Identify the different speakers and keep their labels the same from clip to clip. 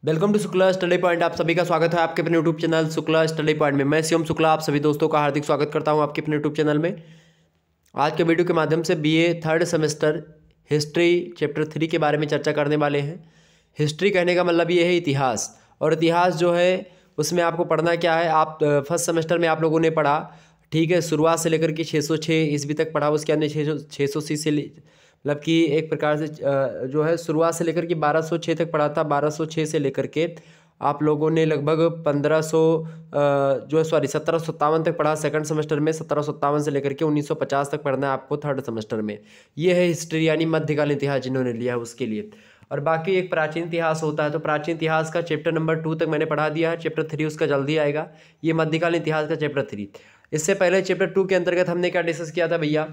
Speaker 1: Welcome to Shukla Study Point. आप सभी का स्वागत है आपके अपने YouTube channel Shukla Study Point में। मैं शिवम शुक्ला आप सभी दोस्तों का हार्दिक स्वागत करता हूं आपके अपने यूट्यूब चैनल में। आज के वीडियो के माध्यम से BA third semester history chapter 3 के बारे में चर्चा करने वाले हैं। हिस्ट्री कहने का मतलब ये है इतिहास, और इतिहास जो है उसमें आपको पढ़ना क्या है। आप फर्स्ट सेमेस्टर में आप लोगों ने पढ़ा, ठीक है, शुरुआत से लेकर के 606 ईस्वी तक पढ़ा। उसके अंदर 600 से मतलब कि एक प्रकार से जो है शुरुआत से लेकर के 1206 तक पढ़ा था। 1206 से लेकर के आप लोगों ने लगभग 1500 जो है 1757 तक पढ़ा सेकंड सेमेस्टर में। 1757 से लेकर के 1950 तक पढ़ना है आपको थर्ड सेमेस्टर में। ये है हिस्ट्री यानी मध्यकालीन इतिहास जिन्होंने लिया है उसके लिए। और बाकी एक प्राचीन इतिहास होता है, तो प्राचीन इतिहास का चैप्टर नंबर 2 तक मैंने पढ़ा दिया है। चैप्टर 3 उसका जल्दी आएगा। ये मध्यकालीन इतिहास का चैप्टर 3। इससे पहले चैप्टर 2 के अंतर्गत हमने क्या डिस्कस किया था भैया?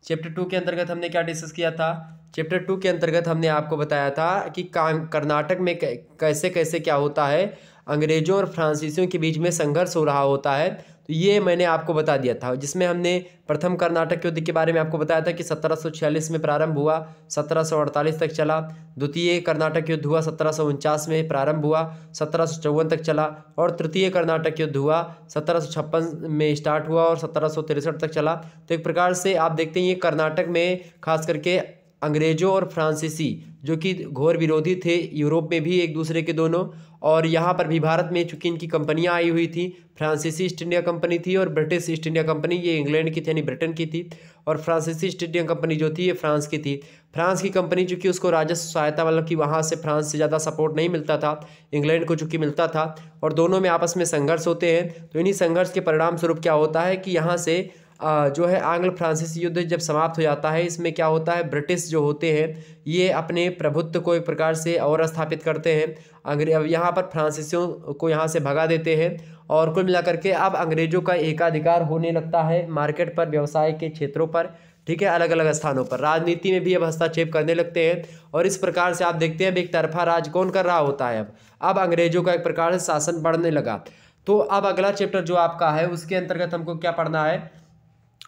Speaker 1: चैप्टर 2 के अंतर्गत हमने क्या डिस्कस किया था? चैप्टर 2 के अंतर्गत हमने आपको बताया था कि कर्नाटक में कैसे कैसे क्या होता है, अंग्रेजों और फ्रांसीसियों के बीच में संघर्ष हो रहा होता है। तो ये मैंने आपको बता दिया था, जिसमें हमने प्रथम कर्नाटक युद्ध के बारे में आपको बताया था कि 1746 में प्रारंभ हुआ, 1748 तक चला। द्वितीय कर्नाटक युद्ध हुआ 1749 में प्रारंभ हुआ, 1754 तक चला। और तृतीय कर्नाटक युद्ध हुआ 1756 में स्टार्ट हुआ और 1763 तक चला। तो एक प्रकार से आप देखते हैं ये कर्नाटक में खास करके अंग्रेजों और फ्रांसीसी जो कि घोर विरोधी थे, यूरोप में भी एक दूसरे के दोनों, और यहाँ पर भी भारत में चूंकि इनकी कंपनियाँ आई हुई थी। फ्रांसीसी ईस्ट इंडिया कंपनी थी और ब्रिटिश ईस्ट इंडिया कंपनी, ये इंग्लैंड की थी यानी ब्रिटेन की थी। और फ्रांसीसी ईस्ट इंडिया कंपनी जो थी ये फ्रांस की थी। फ्रांस की कंपनी चूंकि उसको राजस्व सहायता मतलब कि वहाँ से फ्रांस से ज़्यादा सपोर्ट नहीं मिलता था, इंग्लैंड को चूंकि मिलता था, और दोनों में आपस में संघर्ष होते हैं। तो इन्हीं संघर्ष के परिणाम स्वरूप क्या होता है कि यहाँ से जो है आंग्ल फ्रांसीसी युद्ध जब समाप्त हो जाता है, इसमें क्या होता है, ब्रिटिश जो होते हैं ये अपने प्रभुत्व को एक प्रकार से और स्थापित करते हैं। अब यहाँ पर फ्रांसीसियों को यहाँ से भगा देते हैं, और कुल मिलाकर के अब अंग्रेजों का एकाधिकार होने लगता है मार्केट पर, व्यवसाय के क्षेत्रों पर, ठीक है, अलग अलग स्थानों पर। राजनीति में भी अब हस्तक्षेप करने लगते हैं, और इस प्रकार से आप देखते हैं अब एक तरफा राज कौन कर रहा होता है। अब अंग्रेजों का एक प्रकार से शासन बढ़ने लगा। तो अब अगला चैप्टर जो आपका है उसके अंतर्गत हमको क्या पढ़ना है,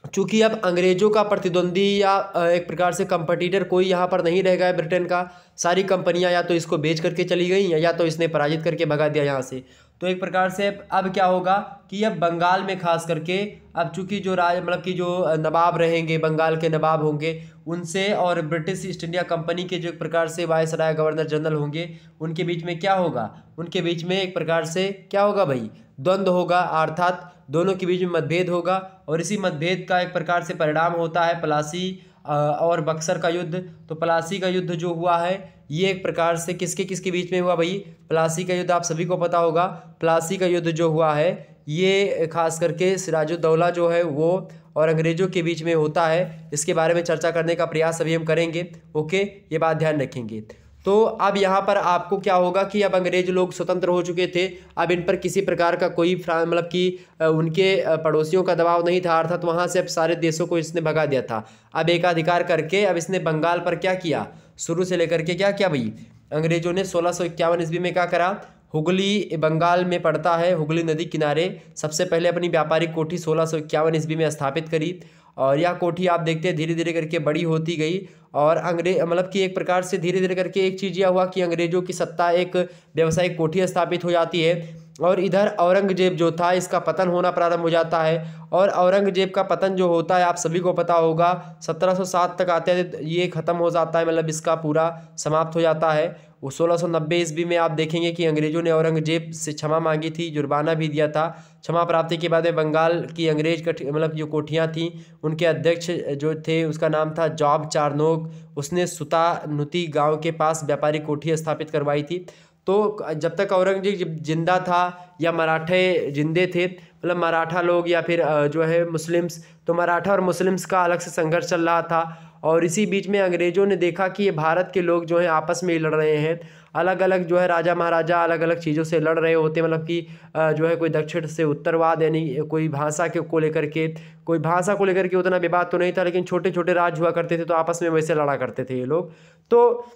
Speaker 1: चूंकि अब अंग्रेजों का प्रतिद्वंदी या एक प्रकार से कंपटीटर कोई यहाँ पर नहीं रह गया है ब्रिटेन का। सारी कंपनियां या तो इसको बेच करके चली गई या तो इसने पराजित करके भगा दिया यहाँ से। तो एक प्रकार से अब क्या होगा कि अब बंगाल में खास करके अब चूंकि जो राज मतलब कि जो नवाब रहेंगे, बंगाल के नवाब होंगे उनसे, और ब्रिटिश ईस्ट इंडिया कंपनी के जो एक प्रकार से वायसराय गवर्नर जनरल होंगे, उनके बीच में क्या होगा, उनके बीच में एक प्रकार से क्या होगा भाई, द्वंद्व होगा, अर्थात दोनों के बीच में मतभेद होगा। और इसी मतभेद का एक प्रकार से परिणाम होता है प्लासी और बक्सर का युद्ध। तो प्लासी का युद्ध जो हुआ है ये एक प्रकार से किसके किसके बीच में हुआ भाई? प्लासी का युद्ध आप सभी को पता होगा। प्लासी का युद्ध जो हुआ है ये खास करके सिराजुद्दौला जो है वो और अंग्रेजों के बीच में होता है। इसके बारे में चर्चा करने का प्रयास अभी हम करेंगे। ओके, ये बात ध्यान रखेंगे। तो अब यहाँ पर आपको क्या होगा कि अब अंग्रेज लोग स्वतंत्र हो चुके थे। अब इन पर किसी प्रकार का कोई मतलब कि उनके पड़ोसियों का दबाव नहीं था, अर्थात वहाँ से अब सारे देशों को इसने भगा दिया था। अब एकाधिकार करके अब इसने बंगाल पर क्या किया, शुरू से लेकर के क्या किया भाई, अंग्रेजों ने 1651 ईस्वी में क्या करा, हुगली बंगाल में पड़ता है, हुगली नदी किनारे सबसे पहले अपनी व्यापारिक कोठी 1651 ईस्वी में स्थापित करी। और यह कोठी आप देखते हैं धीरे धीरे करके बड़ी होती गई, और अंग्रेज मतलब कि एक प्रकार से धीरे धीरे करके एक चीज़ यह हुआ कि अंग्रेजों की सत्ता एक व्यावसायिक कोठी स्थापित हो जाती है। और इधर औरंगजेब जो था इसका पतन होना प्रारंभ हो जाता है। और औरंगजेब का पतन जो होता है आप सभी को पता होगा 1707 तक आते हैं ये ख़त्म हो जाता है, मतलब इसका पूरा समाप्त हो जाता है। वो 1690 ईस्वी में आप देखेंगे कि अंग्रेजों ने औरंगजेब से क्षमा मांगी थी, जुर्माना भी दिया था। क्षमा प्राप्ति के बाद में बंगाल की अंग्रेज मतलब जो कोठियाँ थीं उनके अध्यक्ष जो थे उसका नाम था जॉब चारनोक, उसने सुतानुती गांव के पास व्यापारिक कोठी स्थापित करवाई थी। तो जब तक औरंगजेब जिंदा था या मराठे जिंदे थे, मतलब मराठा लोग या फिर जो है मुस्लिम्स, तो मराठा और मुस्लिम्स का अलग से संघर्ष चल रहा था। और इसी बीच में अंग्रेजों ने देखा कि ये भारत के लोग जो हैं आपस में ही लड़ रहे हैं, अलग अलग जो है राजा महाराजा अलग अलग चीज़ों से लड़ रहे होते हैं, मतलब कि जो है कोई दक्षिण से उत्तरवाद, यानी कोई भाषा के को लेकर के, कोई भाषा को लेकर के उतना विवाद तो नहीं था, लेकिन छोटे छोटे राज्य हुआ करते थे तो आपस में वैसे लड़ा करते थे ये लोग। तो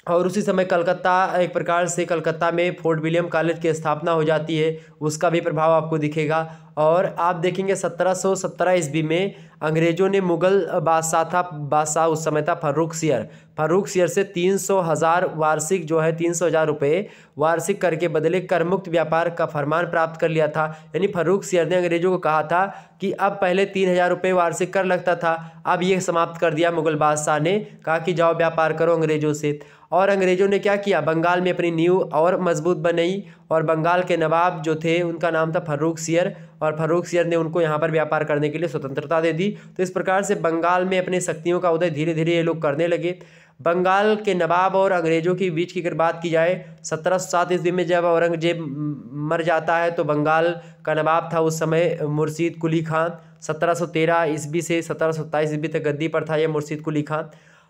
Speaker 1: और उसी समय कलकत्ता, एक प्रकार से कलकत्ता में फोर्ट विलियम कॉलेज की स्थापना हो जाती है, उसका भी प्रभाव आपको दिखेगा। और आप देखेंगे 1717 ईस्वी में अंग्रेज़ों ने मुग़ल बादशाह उस समय था फ़र्रुख सियर से 300,000 वार्षिक जो है 300,000 रुपये वार्षिक कर के बदले कर मुक्त व्यापार का फरमान प्राप्त कर लिया था। यानी फ़र्रुख सियर ने अंग्रेज़ों को कहा था कि अब पहले 3,000 रुपये वार्षिक कर लगता था, अब ये समाप्त कर दिया मुग़ल बादशाह ने, कहा कि जाओ व्यापार करो अंग्रेज़ों से। और अंग्रेज़ों ने क्या किया, बंगाल में अपनी नींव और मजबूत बनाई, और बंगाल के नवाब जो थे उनका नाम था फ़र्रुख सियर, और फ़र्रुख सियर ने उनको यहाँ पर व्यापार करने के लिए स्वतंत्रता दे दी। तो इस प्रकार से बंगाल में अपने शक्तियों का उदय धीरे धीरे ये लोग करने लगे। बंगाल के नवाब और अंग्रेज़ों के बीच की अगर बात की जाए, 1707 ईस्वी में जब औरंगजेब मर जाता है तो बंगाल का नवाब था उस समय मुर्शीद कुली खां। 1713 ईस्वी से 1727 ईस्वी तक गद्दी पर था यह मुर्शीद कुली खां,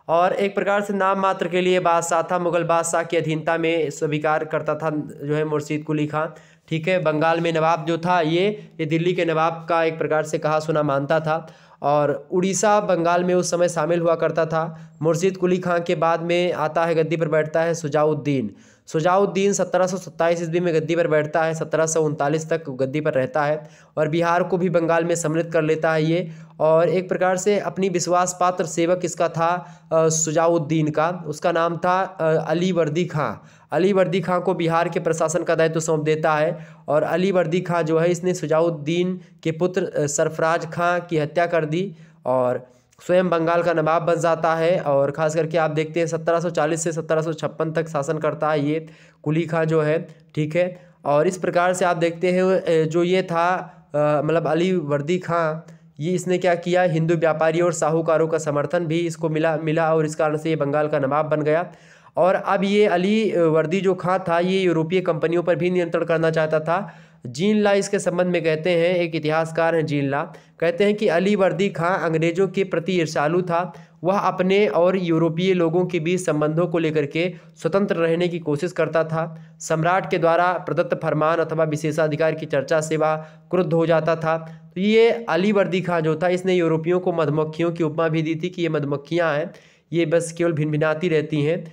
Speaker 1: और एक प्रकार से नाम मात्र के लिए बादशाह था, मुग़ल बादशाह की अधीनता में स्वीकार करता था जो है मुर्शीद कुली खां। ठीक है, बंगाल में नवाब जो था ये दिल्ली के नवाब का एक प्रकार से कहा सुना मानता था, और उड़ीसा बंगाल में उस समय शामिल हुआ करता था। मुर्शीद कुली खां के बाद में आता है, गद्दी पर बैठता है शुजाउद्दीन। 1727 ईस्वी में गद्दी पर बैठता है, 1739 तक गद्दी पर रहता है, और बिहार को भी बंगाल में सम्मिलित कर लेता है ये। और एक प्रकार से अपनी विश्वास पात्र सेवक इसका था शुजाउद्दीन का, उसका नाम था अली वर्दी खां। अली वर्दी खां को बिहार के प्रशासन का दायित्व सौंप देता है, और अली वर्दी खां जो है इसने शुजाउद्दीन के पुत्र सरफराज खां की हत्या कर दी और स्वयं बंगाल का नवाब बन जाता है। और ख़ास करके आप देखते हैं 1740 से 1756 तक शासन करता है ये कुली खां जो है। ठीक है, और इस प्रकार से आप देखते हैं जो ये था मतलब अली वर्दी खां, ये इसने क्या किया, हिंदू व्यापारियों और साहूकारों का समर्थन भी इसको मिला और इस कारण से ये बंगाल का नवाब बन गया। और अब ये अली वर्दी जो खां था ये यूरोपीय कंपनियों पर भी नियंत्रण करना चाहता था। जीन ला इसके संबंध में कहते हैं, एक इतिहासकार हैं जीन ला, कहते हैं कि अली वर्दी खां अंग्रेज़ों के प्रति ईर्ष्यालु था। वह अपने और यूरोपीय लोगों के बीच संबंधों को लेकर के स्वतंत्र रहने की कोशिश करता था। सम्राट के द्वारा प्रदत्त फरमान अथवा विशेषाधिकार की चर्चा से वह क्रुद्ध हो जाता था। तो ये अली वर्दी खां जो था इसने यूरोपियों को मधुमक्खियों की उपमा भी दी थी कि ये मधुमक्खियाँ हैं, ये बस केवल भिनभिनाती रहती हैं,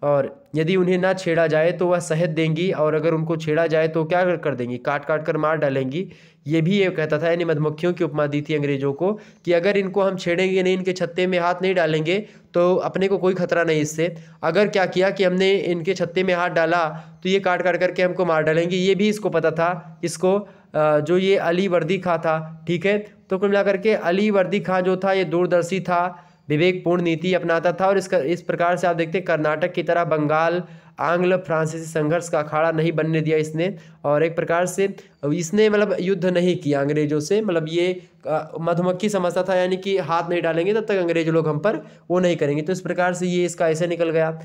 Speaker 1: और यदि उन्हें ना छेड़ा जाए तो वह शहद देंगी, और अगर उनको छेड़ा जाए तो क्या कर देंगी, काट काट कर मार डालेंगी। ये भी ये कहता था, यानी मधुमक्खियों की उपमा दी थी अंग्रेज़ों को कि अगर इनको हम छेड़ेंगे नहीं, इनके छत्ते में हाथ नहीं डालेंगे तो अपने को कोई खतरा नहीं इससे। अगर क्या किया कि हमने इनके छत्ते में हाथ डाला तो ये काट काट करके हमको मार डालेंगे। ये भी इसको पता था, इसको जो ये अली वर्दी खां था। ठीक है, तो कुल मिलाकर के अली वर्दी खां जो था ये दूरदर्शी था, विवेकपूर्ण नीति अपनाता था, और इस प्रकार से आप देखते हैं कर्नाटक की तरह बंगाल आंग्ल फ्रांसीसी संघर्ष का अखाड़ा नहीं बनने दिया इसने। और एक प्रकार से इसने मतलब युद्ध नहीं किया अंग्रेज़ों से, मतलब ये मधुमक्खी समझता था, यानी कि हाथ नहीं डालेंगे तब तक अंग्रेज लोग हम पर वो नहीं करेंगे। तो इस प्रकार से ये इसका ऐसे निकल गया।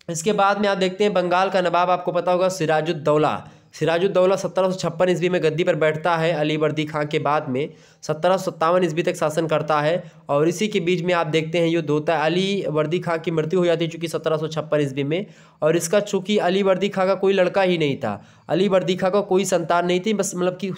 Speaker 1: इसके बाद में आप देखते हैं बंगाल का नवाब, आपको पता होगा सिराजुद्दौला। 1756 ईस्वी में गद्दी पर बैठता है अली वर्दी खां के बाद में 1757 ईस्वी तक शासन करता है, और इसी के बीच में आप देखते हैं युद्ध होता है। अली वर्दी खां की मृत्यु हो जाती है चूँकि 1756 ईस्वी में, और इसका चूँकि अली वर्दी खां का कोई लड़का ही नहीं था, अली वर्दी खां का कोई संतान नहीं थी, बस मतलब कि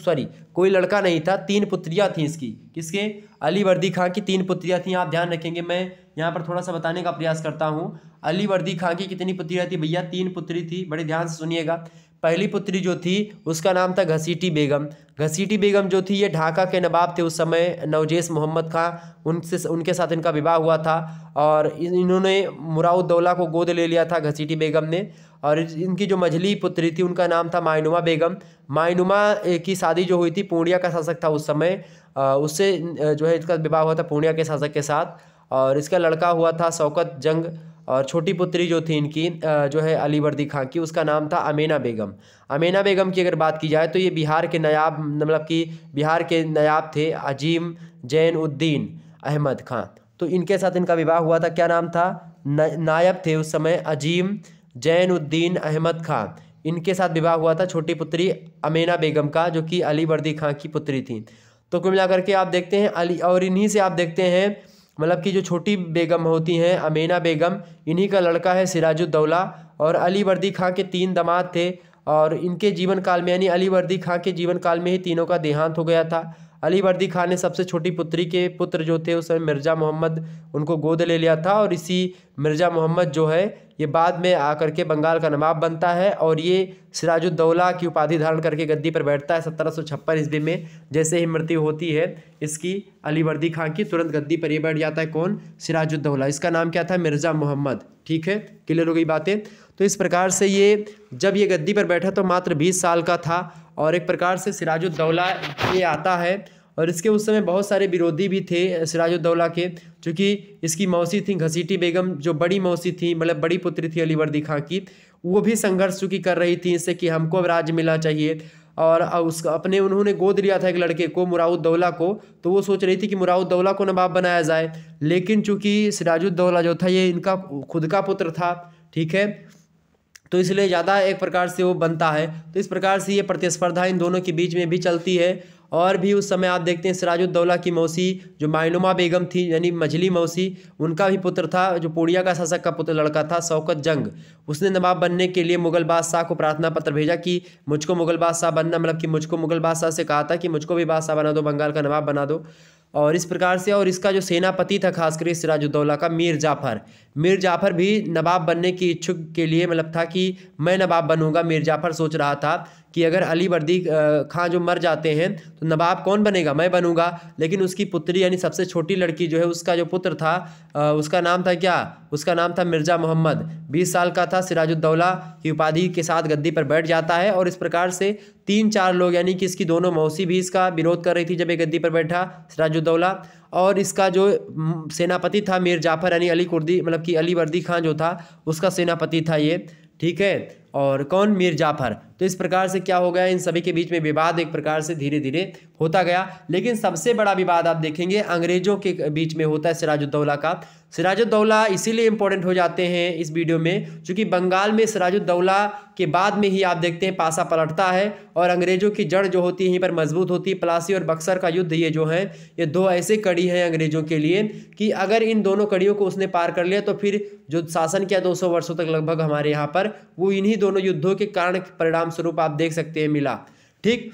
Speaker 1: कोई लड़का नहीं था, 3 पुत्रियाँ थीं इसकी। किसके? अली वर्दी खां की 3 पुत्रियाँ थीं। आप ध्यान रखेंगे, मैं यहाँ पर थोड़ा सा बताने का प्रयास करता हूँ। अली वर्दी खां की कितनी पुत्रियाँ थी भैया? 3 पुत्री थी। बड़े ध्यान से सुनिएगा। पहली पुत्री जो थी उसका नाम था घसीटी बेगम। घसीटी बेगम जो थी ये ढाका के नवाब थे उस समय, नवजेश मोहम्मद खां, उनके साथ इनका विवाह हुआ था, और इन्होंने मुराउद्दौला को गोद ले लिया था घसीटी बेगम ने। और इनकी जो मझली पुत्री थी उनका नाम था मायनुमा बेगम। मायनुमा की शादी जो हुई थी पूर्णिया का शासक था उस समय, उससे जो है इसका विवाह हुआ था पूर्णिया के शासक के साथ, और इसका लड़का हुआ था शौकत जंग। और छोटी पुत्री जो थी इनकी जो है अली वर्दी खां की, उसका नाम था अमीना बेगम। अमीना बेगम की अगर बात की जाए तो ये बिहार के नायाब, मतलब कि बिहार के नायाब थे अजीम जैन उद्दीन अहमद खां। तो इनके साथ इनका विवाह हुआ था। क्या नाम था? नायब थे उस समय अजीम जैन उद्दीन अहमद खां। इनके साथ विवाह हुआ था छोटी पुत्री अमीना बेगम का, जो कि अली वर्दी खां की पुत्री थी। तो कुल मिलाकर के आप देखते हैं अली, और इन्हीं से आप देखते हैं मतलब कि जो छोटी बेगम होती हैं अमीना बेगम, इन्हीं का लड़का है सिराजुद्दौला। और अली वर्दी खां के 3 दामाद थे, और इनके जीवन काल में, यानी अली वर्दी खां के जीवन काल में ही तीनों का देहांत हो गया था। अलीवर्दी खान ने सबसे छोटी पुत्री के पुत्र जो थे उस समय मिर्ज़ा मोहम्मद उनको गोद ले लिया था, और इसी मिर्ज़ा मोहम्मद जो है ये बाद में आकर के बंगाल का नवाब बनता है, और ये सिराजुद्दौला की उपाधि धारण करके गद्दी पर बैठता है 1756 ईस्वी में। जैसे ही मृत्यु होती है इसकी अलीवर्दी खां की, तुरंत गद्दी पर ये बैठ जाता है कौन? सिराजुद्दौला। इसका नाम क्या था? मिर्ज़ा मोहम्मद। ठीक है, क्लियर हो गई बातें। तो इस प्रकार से ये जब ये गद्दी पर बैठा तो मात्र 20 साल का था, और एक प्रकार से सिराजुद्दौला ये आता है, और इसके उस समय बहुत सारे विरोधी भी थे सिराजुद्दौला के, चूँकि इसकी मौसी थी घसीटी बेगम, जो बड़ी मौसी थी, मतलब बड़ी पुत्री थी अलीवर्दी खां की, वो भी संघर्ष चूँकि कर रही थी इससे कि हमको अब राज्य मिलना चाहिए। और उसका अपने उन्होंने गोद लिया था एक लड़के को, मुराउद्दौला को, तो वो सोच रही थी कि मुराउद्दौला को नवाब बनाया जाए, लेकिन चूँकि सिराजुद्दौला जो था ये इनका खुद का पुत्र था, ठीक है, तो इसलिए ज़्यादा एक प्रकार से वो बनता है। तो इस प्रकार से ये प्रतिस्पर्धा इन दोनों के बीच में भी चलती है। और भी उस समय आप देखते हैं सिराजुद्दौला की मौसी जो मायनुमा बेगम थी, यानी मझली मौसी, उनका भी पुत्र था जो पूर्णिया का शासक का पुत्र लड़का था शौकत जंग। उसने नवाब बनने के लिए मुगल बादशाह को प्रार्थना पत्र भेजा कि मुझको मुगल बादशाह बनना, मतलब कि मुझको मुगल बादशाह से कहा था कि मुझको भी बादशाह बना दो, बंगाल का नवाब बना दो। और इस प्रकार से, और इसका जो सेनापति था खास करके सिराजुद्दौला का, मीर जाफ़र भी नवाब बनने की इच्छुक के लिए मतलब था कि मैं नवाब बनूंगा। मीर जाफ़र सोच रहा था कि अगर अलीवर्दी खां जो मर जाते हैं तो नवाब कौन बनेगा? मैं बनूंगा। लेकिन उसकी पुत्री यानी सबसे छोटी लड़की जो है, उसका जो पुत्र था उसका नाम था क्या? उसका नाम था मिर्ज़ा मोहम्मद। 20 साल का था, सिराजुद्दौला की उपाधि के साथ गद्दी पर बैठ जाता है। और इस प्रकार से 3-4 लोग, यानी कि इसकी दोनों मौसी भी इसका विरोध कर रही थी जब ये गद्दी पर बैठा सिराजुद्दौला, और इसका जो सेनापति था मीर जाफ़र यानी अली कुर्दी, मतलब कि अलीवर्दी खां जो था उसका सेनापति था ये, ठीक है। और कौन? मीर जाफ़र। तो इस प्रकार से क्या हो गया, इन सभी के बीच में विवाद एक प्रकार से धीरे धीरे होता गया। लेकिन सबसे बड़ा विवाद आप देखेंगे अंग्रेजों के बीच में होता है सिराजुद्दौला का। सिराजुद्दौला इसीलिए इंपॉर्टेंट हो जाते हैं इस वीडियो में क्योंकि बंगाल में सिराजुद्दौला के बाद में ही आप देखते हैं पासा पलटता है और अंग्रेजों की जड़ जो होती है यहीं पर मजबूत होती है। प्लासी और बक्सर का युद्ध ये जो है ये दो ऐसे कड़ी हैं अंग्रेजों के लिए कि अगर इन दोनों कड़ियों को उसने पार कर लिया तो फिर जो शासन किया 200 वर्षों तक लगभग हमारे यहाँ पर, वो इन्हीं दोनों युद्धों के कारण परिणाम स्वरूप आप देख सकते हैं मिला। ठीक,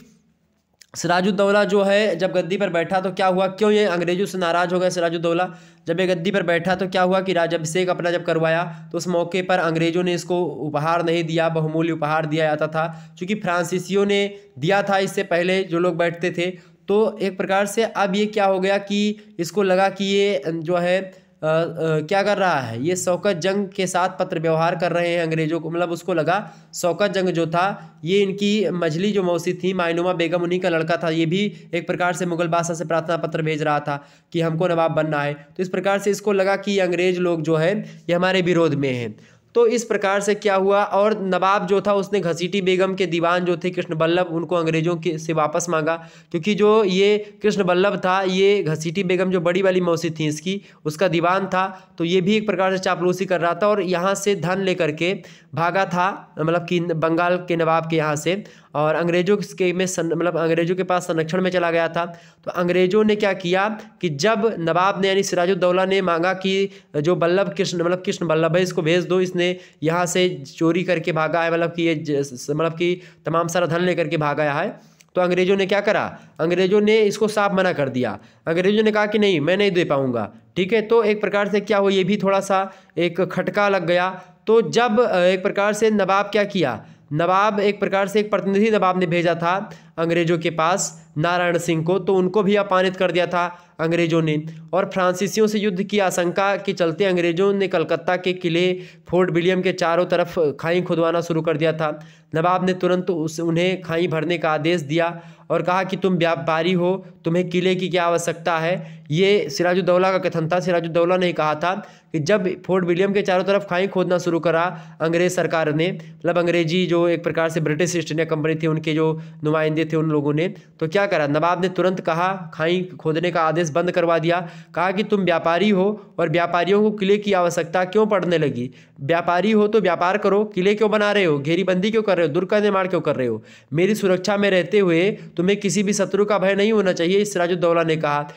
Speaker 1: सिराजुद्दौला जो है जब गद्दी पर बैठा तो क्या हुआ, क्यों ये अंग्रेजों से नाराज हो गया सिराजुद्दौला? जब ये गद्दी पर बैठा तो क्या हुआ कि राज्याभिषेक अपना जब करवाया तो उस मौके पर अंग्रेजों ने इसको उपहार नहीं दिया, बहुमूल्य उपहार दिया जाता था क्योंकि फ्रांसीसियों ने दिया था इससे पहले जो लोग बैठते थे। तो एक प्रकार से अब ये क्या हो गया कि इसको लगा कि ये जो है क्या कर रहा है, ये शौकत जंग के साथ पत्र व्यवहार कर रहे हैं अंग्रेजों को, मतलब उसको लगा शौकत जंग जो था ये इनकी मझली जो मौसी थी मायनुमा बेगम उन्हीं का लड़का था, ये भी एक प्रकार से मुगल बादशाह से प्रार्थना पत्र भेज रहा था कि हमको नवाब बनना है। तो इस प्रकार से इसको लगा कि अंग्रेज लोग जो है ये हमारे विरोध में हैं। तो इस प्रकार से क्या हुआ, और नवाब जो था उसने घसीटी बेगम के दीवान जो थे कृष्ण बल्लभ उनको अंग्रेजों के से वापस मांगा क्योंकि जो ये कृष्ण बल्लभ था ये घसीटी बेगम जो बड़ी वाली मौसी थी इसकी उसका दीवान था, तो ये भी एक प्रकार से चापलूसी कर रहा था और यहाँ से धन लेकर के भागा था, मतलब कि बंगाल के नवाब के यहाँ से, और अंग्रेजों के में मतलब अंग्रेजों के पास संरक्षण में चला गया था। तो अंग्रेजों ने क्या किया कि जब नवाब ने यानी सिराजुद्दौला ने मांगा कि जो बल्लभ कृष्ण मतलब कृष्ण बल्लभ है इसको भेज दो, इसने यहाँ से चोरी करके भागा है, मतलब कि ये मतलब कि तमाम सारा धन लेकर के भागा है, तो अंग्रेजों ने क्या करा, अंग्रेजों ने इसको साफ मना कर दिया। अंग्रेजों ने कहा कि नहीं मैं नहीं दे पाऊंगा। ठीक है, तो एक प्रकार से क्या हो, ये भी थोड़ा सा एक खटका लग गया। तो जब एक प्रकार से नवाब क्या किया, नवाब एक प्रकार से एक प्रतिनिधि नवाब ने भेजा था अंग्रेजों के पास नारायण सिंह को, तो उनको भी अपमानित कर दिया था अंग्रेजों ने। और फ्रांसीसियों से युद्ध की आशंका के चलते अंग्रेजों ने कलकत्ता के किले फोर्ट विलियम के चारों तरफ खाई खुदवाना शुरू कर दिया था। नवाब ने तुरंत उन्हें खाई भरने का आदेश दिया और कहा कि तुम व्यापारी हो, तुम्हें किले की क्या आवश्यकता है। ये सिराजुद्दौला का कथन था। सिराजुद्दौला ने कहा था कि जब फोर्ट विलियम के चारों तरफ खाई खोदना शुरू करा अंग्रेज सरकार ने, मतलब अंग्रेजी जो एक प्रकार से ब्रिटिश ईस्ट इंडिया कंपनी थी उनके जो नुमाइंदे थे उन लोगों ने, तो क्या करा, नवाब ने तुरंत कहा खाई खोदने का आदेश बंद करवा दिया। कहा कि तुम व्यापारी हो और व्यापारियों को किले की आवश्यकता क्यों पड़ने लगी, व्यापारी हो तो व्यापार करो, किले क्यों बना रहे हो, घेरीबंदी क्यों कर रहे हो, दुर्ग का निर्माण क्यों कर रहे हो, मेरी सुरक्षा में रहते हुए तुम्हें किसी भी शत्रु का भय नहीं होना चाहिए, सिराजुद्दौला ने कहा।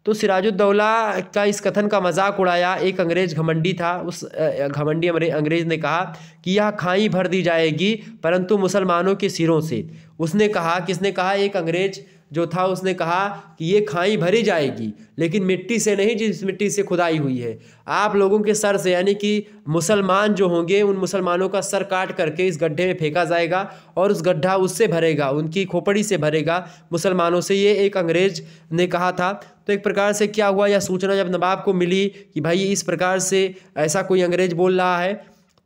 Speaker 1: तो सिराजुद्दौला का इस कथन का मजाक उड़ाया एक अंग्रेज घमंडी था। उस घमंडी अंग्रेज ने कहा कि यह खाई भर दी जाएगी परंतु मुसलमानों के सिरों से। उसने कहा, किसने कहा, एक अंग्रेज जो था उसने कहा कि ये खाई भरी जाएगी, लेकिन मिट्टी से नहीं जिस मिट्टी से खुदाई हुई है। आप लोगों के सर से, यानी कि मुसलमान जो होंगे उन मुसलमानों का सर काट करके इस गड्ढे में फेंका जाएगा और उस गड्ढा उससे भरेगा, उनकी खोपड़ी से भरेगा, मुसलमानों से। ये एक अंग्रेज ने कहा था। तो एक प्रकार से क्या हुआ, यह सूचना जब नवाब को मिली कि भाई इस प्रकार से ऐसा कोई अंग्रेज बोल रहा है,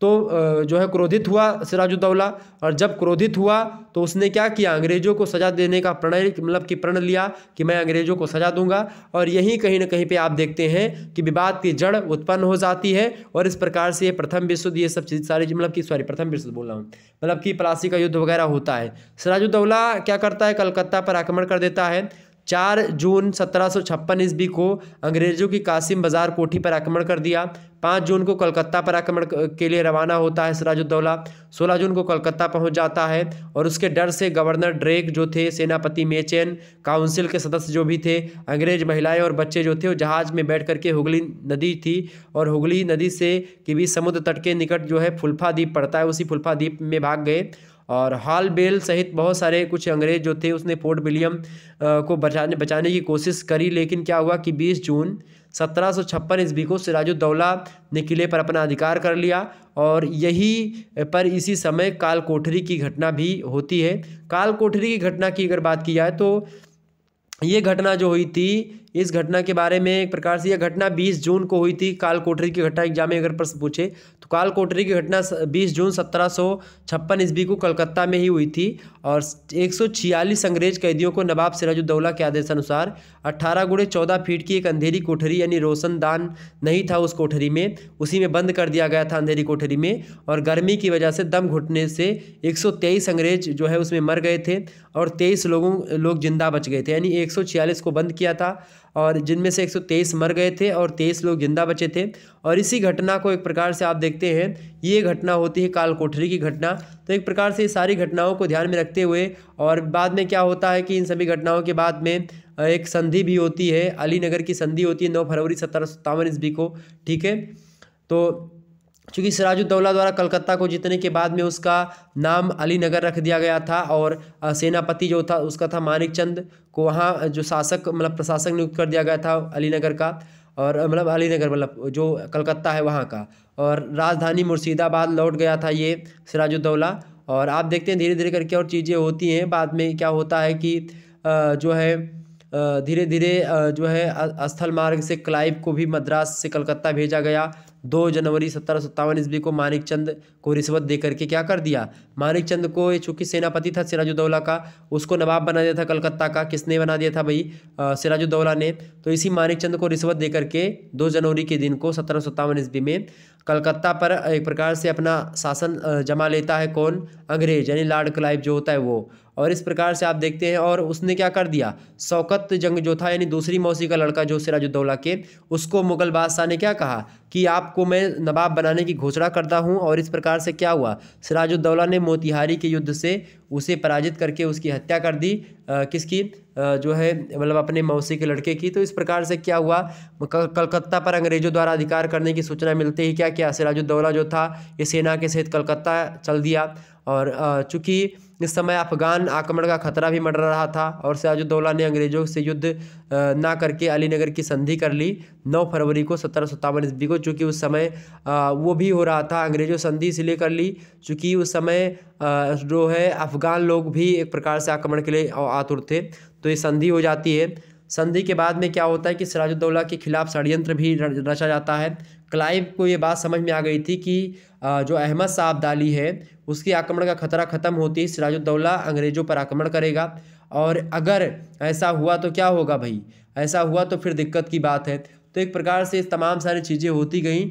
Speaker 1: तो जो है क्रोधित हुआ सिराजुद्दौला। और जब क्रोधित हुआ तो उसने क्या किया, अंग्रेज़ों को सज़ा देने का प्रण लिया कि मैं अंग्रेज़ों को सज़ा दूंगा। और यहीं कहीं ना कहीं पे आप देखते हैं कि विवाद की जड़ उत्पन्न हो जाती है। और इस प्रकार से ये प्रथम विश्व युद्ध, ये सब चीज़ सारी प्रथम विश्व बोल रहा हूँ, कि प्लासी का युद्ध वगैरह होता है। सिराजुद्दौला क्या करता है, कलकत्ता पर आक्रमण कर देता है। 4 जून 1756 ईस्वी को अंग्रेज़ों की कासिम बाज़ार कोठी पर आक्रमण कर दिया। 5 जून को कलकत्ता पर आक्रमण के लिए रवाना होता है सिराजुद्दौला। 16 जून को कलकत्ता पहुंच जाता है और उसके डर से गवर्नर ड्रेक जो थे, सेनापति मेचेन, काउंसिल के सदस्य जो भी थे, अंग्रेज महिलाएं और बच्चे जो थे, वो जहाज़ में बैठ करके हुगली नदी थी और हुगली नदी से के बीच समुद्र तट के निकट जो है फुल्फा द्वीप पड़ता है, उसी फुल्फा द्वीप में भाग गए। और हॉल बेल सहित बहुत सारे कुछ अंग्रेज जो थे, उसने फोर्ट विलियम को बचाने की कोशिश करी। लेकिन क्या हुआ कि 20 जून 1756 ईस्वी को सिराजुद्दौला ने किले पर अपना अधिकार कर लिया। और यही पर इसी समय काल कोठरी की घटना भी होती है। काल कोठरी की घटना की अगर बात की जाए तो ये घटना जो हुई थी, इस घटना के बारे में एक प्रकार से, यह घटना 20 जून को हुई थी। काल कोठरी की घटना एग्जाम में अगर प्रश्न पूछे तो काल कोठरी की घटना 20 जून 1756 ईस्वी को कलकत्ता में ही हुई थी। और 146 अंग्रेज कैदियों को नवाब सिराजुद्दौला के आदेशानुसार 18x14 फीट की एक अंधेरी कोठरी, यानी रोशनदान नहीं था उस कोठरी में, उसी में बंद कर दिया गया था अंधेरी कोठरी में। और गर्मी की वजह से दम घुटने से 123 अंग्रेज जो है उसमें मर गए थे और 23 लोग जिंदा बच गए थे। यानी 146 को बंद किया था और जिनमें से 123 मर गए थे और 23 लोग जिंदा बचे थे। और इसी घटना को एक प्रकार से आप देखते हैं, ये घटना होती है काल कोठरी की घटना। तो एक प्रकार से सारी घटनाओं को ध्यान में रखते हुए, और बाद में क्या होता है कि इन सभी घटनाओं के बाद में एक संधि भी होती है, अलीनगर की संधि होती है 9 फरवरी 1757 ईस्वी को। ठीक है, तो चूँकि सिराजुद्दौला द्वारा कलकत्ता को जीतने के बाद में उसका नाम अलीनगर रख दिया गया था और सेनापति जो था उसका था मानिकचंद को वहाँ जो शासक प्रशासक नियुक्त कर दिया गया था अलीनगर का। और अलीनगर जो कलकत्ता है वहाँ का, और राजधानी मुर्शिदाबाद लौट गया था ये सिराजुद्दौला। और आप देखते हैं धीरे धीरे करके और चीज़ें होती हैं। बाद में क्या होता है कि जो है धीरे धीरे जो है स्थल मार्ग से क्लाइव को भी मद्रास से कलकत्ता भेजा गया। 2 जनवरी 1757 ईस्वी को मानिकचंद को रिश्वत दे करके क्या कर दिया, मानिकचंद को, चूँकि सेनापति था सिराजुद्दौला का, उसको नवाब बना दिया था कलकत्ता का। किसने बना दिया था भाई, सिराजुद्दौला ने। तो इसी मानिकचंद को रिश्वत दे करके 2 जनवरी के दिन को 1757 ईस्वी में कलकत्ता पर एक प्रकार से अपना शासन जमा लेता है कौन, अंग्रेज, यानी लॉर्ड क्लाइव जो होता है वो। और इस प्रकार से आप देखते हैं, और उसने क्या कर दिया, शौकत जंग जो था, यानी दूसरी मौसी का लड़का जो सिराजुद्दौला के, उसको मुगल बादशाह ने क्या कहा कि आपको मैं नवाब बनाने की घोषणा करता हूं। और इस प्रकार से क्या हुआ, सिराजुद्दौला ने मोतिहारी के युद्ध से उसे पराजित करके उसकी हत्या कर दी। किसकी, जो है अपने मौसी के लड़के की। तो इस प्रकार से क्या हुआ, कलकत्ता पर अंग्रेजों द्वारा अधिकार करने की सूचना मिलते ही क्या किया, सिराजुद्दौला जो था ये सेना के सहित कलकत्ता चल दिया। और चूँकि इस समय अफगान आक्रमण का खतरा भी मंडरा रहा था और सिराजुद्दौला ने अंग्रेजों से युद्ध ना करके अलीनगर की संधि कर ली 9 फरवरी को 1757 ईस्वी को। चूँकि उस समय वो भी हो रहा था, अंग्रेजों संधि इसलिए कर ली चूँकि उस समय जो है अफगान लोग भी एक प्रकार से आक्रमण के लिए आतुर थे। तो ये संधि हो जाती है। संधि के बाद में क्या होता है कि सिराजुद्दौला के खिलाफ षड्यंत्र भी रचा जाता है। क्लाइव को ये बात समझ में आ गई थी कि जो अहमद शाह अब्दाली है उसके आक्रमण का खतरा खत्म होते ही सिराजुद्दौला अंग्रेजों पर आक्रमण करेगा। और अगर ऐसा हुआ तो क्या होगा भाई, ऐसा हुआ तो फिर दिक्कत की बात है। तो एक प्रकार से तमाम सारी चीज़ें होती गई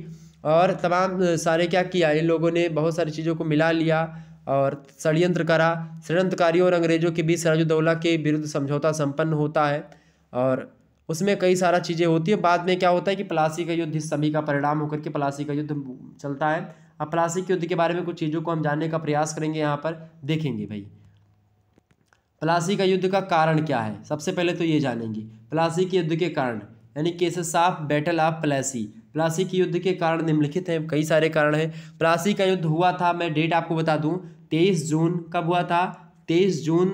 Speaker 1: और तमाम सारे क्या किया, इन लोगों ने बहुत सारी चीज़ों को मिला लिया और षड्यंत्र करा। षड्यंत्रकारियों और अंग्रेजों के बीच सिराजुद्दौला के विरुद्ध समझौता संपन्न होता है और उसमें कई सारा चीज़ें होती है। बाद में क्या होता है कि प्लासी का युद्ध इस सभी का परिणाम होकर के प्लासी का युद्ध चलता है। अब प्लासी के युद्ध के बारे में कुछ चीज़ों को हम जानने का प्रयास करेंगे, यहाँ पर देखेंगे भाई प्लासी का युद्ध का कारण क्या है। सबसे पहले तो ये जानेंगे प्लासी के युद्ध के कारण, यानी cases of battle of Plassey. Plassey के युद्ध के कारण निम्नलिखित हैं, कई सारे कारण हैं। प्लासी का युद्ध हुआ था, मैं डेट आपको बता दूं, 23 जून कब हुआ था, 23 जून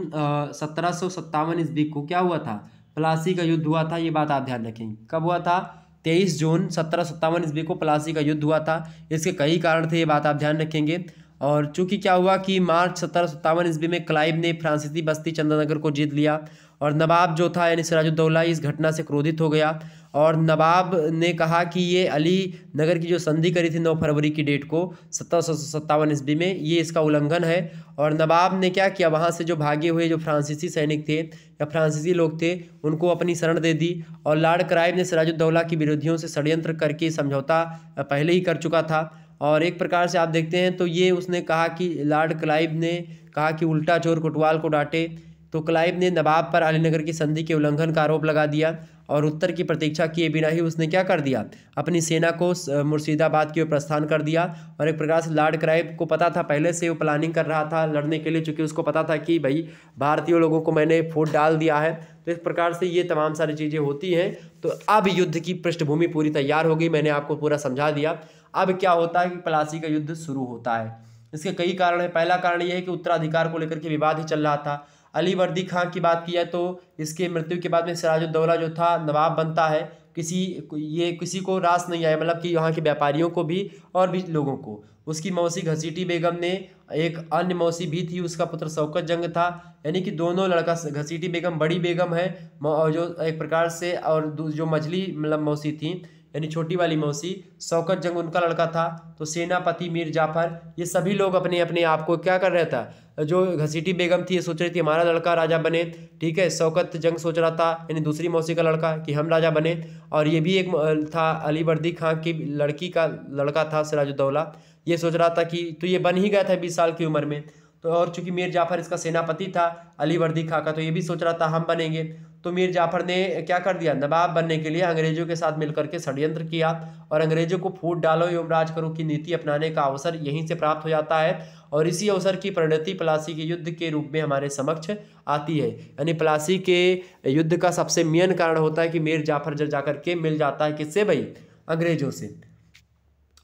Speaker 1: 1757 ईस्वी को क्या हुआ था, प्लासी का युद्ध हुआ था। ये बात आप ध्यान रखेंगे, कब हुआ था, 23 जून 1757 ईस्वी को प्लासी का युद्ध हुआ था। इसके कई कारण थे, ये बात आप ध्यान रखेंगे। और चूंकि क्या हुआ कि मार्च 1757 ईस्वी में क्लाइव ने फ्रांसीसी बस्ती चंद्रनगर को जीत लिया और नवाब जो था यानी सिराजुद्दौला इस घटना से क्रोधित हो गया और नवाब ने कहा कि ये अली नगर की जो संधि करी थी 9 फरवरी की डेट को 1757 ईस्वी में, ये इसका उल्लंघन है। और नवाब ने क्या किया, वहाँ से जो भागे हुए जो फ्रांसीसी सैनिक थे या फ्रांसीसी लोग थे उनको अपनी शरण दे दी। और लॉर्ड क्लाइव ने सिराजुद्दौला की विरोधियों से षड्यंत्र करके समझौता पहले ही कर चुका था। और एक प्रकार से आप देखते हैं तो ये उसने कहा कि लॉर्ड क्लाइव ने कहा कि उल्टा चोर कोतवाल को डांटे, तो क्लाइव ने नवाब पर अलीनगर की संधि के उल्लंघन का आरोप लगा दिया और उत्तर की प्रतीक्षा किए बिना ही उसने क्या कर दिया, अपनी सेना को मुर्शिदाबाद की ओर प्रस्थान कर दिया। और एक प्रकार से लॉर्ड क्लाइव को पता था, पहले से वो प्लानिंग कर रहा था लड़ने के लिए, चूँकि उसको पता था कि भाई भारतीय लोगों को मैंने फूट डाल दिया है। तो इस प्रकार से ये तमाम सारी चीज़ें होती हैं। तो अब युद्ध की पृष्ठभूमि पूरी तैयार हो गई, मैंने आपको पूरा समझा दिया। अब क्या होता है कि प्लासी का युद्ध शुरू होता है। इसके कई कारण हैं। पहला कारण यह है कि उत्तराधिकार को लेकर के विवाद ही चल रहा था। अली वर्दी खां की बात की जाए तो इसके मृत्यु के बाद में सिराजुद्दौला जो था नवाब बनता है। किसी को रास नहीं आया, मतलब कि यहाँ के व्यापारियों को भी और भी लोगों को। उसकी मौसी घसीटी बेगम ने, एक अन्य मौसी भी थी, उसका पुत्र शौकत जंग था, यानी कि दोनों लड़का, घसीटी बेगम बड़ी बेगम है जो एक प्रकार से, और जो मझली मतलब मौसी थी यानी छोटी वाली मौसी शौकत जंग उनका लड़का था। तो सेनापति मीर जाफर, ये सभी लोग अपने अपने आप को क्या कर रहा था, जो घसीटी बेगम थी ये सोच रही थी हमारा लड़का राजा बने, ठीक है। शौकत जंग सोच रहा था यानी दूसरी मौसी का लड़का कि हम राजा बने। और ये भी एक था अली वर्दी खां की लड़की का लड़का था सिराजुद्दौला, ये सोच रहा था कि तो ये बन ही गया था 20 साल की उम्र में। तो और चूंकि मीर जाफर इसका सेनापति था अली वर्दी खां का, तो ये भी सोच रहा था हम बनेंगे। तो मीर जाफर ने क्या कर दिया, नवाब बनने के लिए अंग्रेजों के साथ मिलकर के षड्यंत्र किया और अंग्रेजों को फूट डालो एवं राज करो की नीति अपनाने का अवसर यहीं से प्राप्त हो जाता है। और इसी अवसर की परिणति प्लासी के युद्ध के रूप में हमारे समक्ष आती है। यानी प्लासी के युद्ध का सबसे मेन कारण होता है कि मीर जाफर जब जाकर के मिल जाता है किससे भाई, अंग्रेजों से।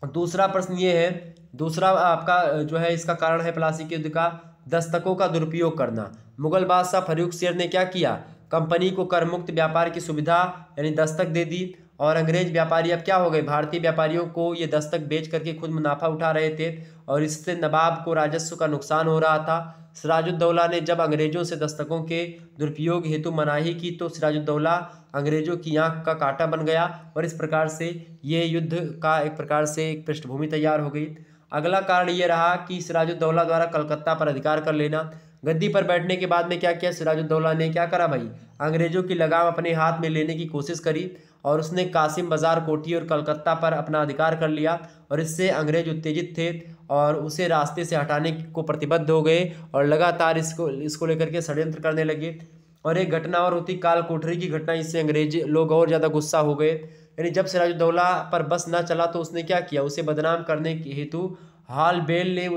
Speaker 1: दूसरा प्रश्न ये है, दूसरा आपका जो है इसका कारण है प्लासी के युद्ध का दस्तकों का दुरुपयोग करना। मुगल बादशाह फर्रुख शेर ने क्या किया, कंपनी को कर मुक्त व्यापार की सुविधा यानी दस्तक दे दी। और अंग्रेज व्यापारी अब क्या हो गए, भारतीय व्यापारियों को ये दस्तक बेच करके खुद मुनाफा उठा रहे थे और इससे नवाब को राजस्व का नुकसान हो रहा था। सिराजुद्दौला ने जब अंग्रेजों से दस्तकों के दुरुपयोग हेतु मनाही की तो सिराजुद्दौला अंग्रेजों की आंख का कांटा बन गया और इस प्रकार से ये युद्ध का एक प्रकार से एक पृष्ठभूमि तैयार हो गई। अगला कारण ये रहा कि सिराजुद्दौला द्वारा कलकत्ता पर अधिकार कर लेना। गद्दी पर बैठने के बाद में क्या किया, सिराजुद्दौला ने क्या करा भाई, अंग्रेजों की लगाम अपने हाथ में लेने की कोशिश करी और उसने कासिम बाजार कोठी और कलकत्ता पर अपना अधिकार कर लिया। और इससे अंग्रेज उत्तेजित थे और उसे रास्ते से हटाने को प्रतिबद्ध हो गए और लगातार इसको लेकर के षड्यंत्र करने लगे। और एक घटना और होती काल कोठरी की घटना, इससे अंग्रेज लोग और ज़्यादा गुस्सा हो गए। यानी जब सिराजुद्दौला पर बस न चला तो उसने क्या किया, उसे बदनाम करने के हेतु हाल बेल ने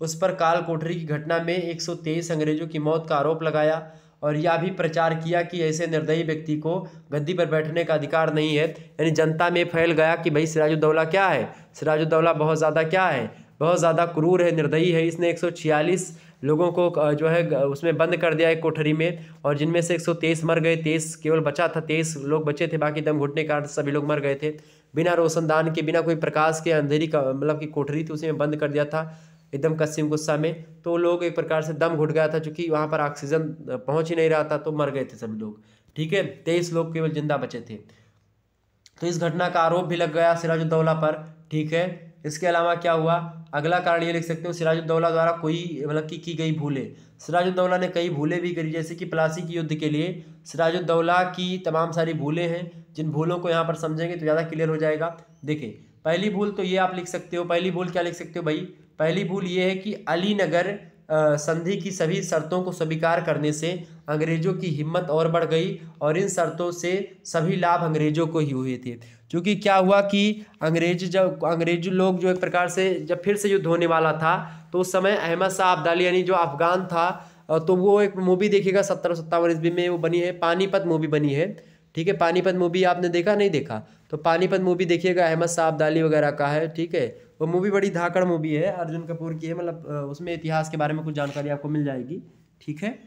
Speaker 1: उस पर काल कोठरी की घटना में 123 अंग्रेजों की मौत का आरोप लगाया और यह भी प्रचार किया कि ऐसे निर्दयी व्यक्ति को गद्दी पर बैठने का अधिकार नहीं है। यानी जनता में फैल गया कि भाई सिराजुद्दौला क्या है, सिराजुद्दौला बहुत ज़्यादा क्या है, बहुत ज़्यादा क्रूर है, निर्दयी है। इसने 146 लोगों को जो है उसमें बंद कर दिया एक कोठरी में और जिनमें से 123 मर गए, 23 केवल बचा था, 23 लोग बचे थे, बाकी दम घुटने के कारण सभी लोग मर गए थे। बिना रोशनदान के, बिना कोई प्रकाश के, अंधेरी का मतलब की कोठरी थी, उसी में बंद कर दिया था एकदम कस्सिम गुस्सा में। तो लोग एक प्रकार से दम घुट गया था, चूँकि वहाँ पर ऑक्सीजन पहुँच ही नहीं रहा था, तो मर गए थे सभी लोग, ठीक है। 23 लोग केवल जिंदा बचे थे। तो इस घटना का आरोप भी लग गया सिराजुद्दौला पर, ठीक है। इसके अलावा क्या हुआ, अगला कारण ये लिख सकते हो, सिराजुद्दौला द्वारा कोई मतलब की गई भूलें। सिराजुद्दौला ने कई भूलें भी करी, जैसे कि प्लासी की युद्ध के लिए सिराजुद्दौला की तमाम सारी भूलें हैं, जिन भूलों को यहाँ पर समझेंगे तो ज़्यादा क्लियर हो जाएगा। देखिए पहली भूल तो ये आप लिख सकते हो, पहली भूल क्या लिख सकते हो भाई, पहली भूल ये है कि अलीनगर संधि की सभी शर्तों को स्वीकार करने से अंग्रेजों की हिम्मत और बढ़ गई और इन शर्तों से सभी लाभ अंग्रेजों को ही हुए थे। क्योंकि क्या हुआ कि अंग्रेज लोग जो एक प्रकार से जब फिर से युद्ध होने वाला था तो उस समय अहमद शाह अब्दाली यानी जो अफगान था, तो वो एक मूवी देखिएगा 1757 ईस्वी में वो बनी है, पानीपत मूवी बनी है, ठीक है। पानीपत मूवी आपने देखा नहीं देखा, तो पानीपत मूवी देखिएगा, अहमद शाह अब्दाली वगैरह का है, ठीक है। वो मूवी बड़ी धाकड़ मूवी है, अर्जुन कपूर की है, मतलब उसमें इतिहास के बारे में कुछ जानकारी आपको मिल जाएगी, ठीक है।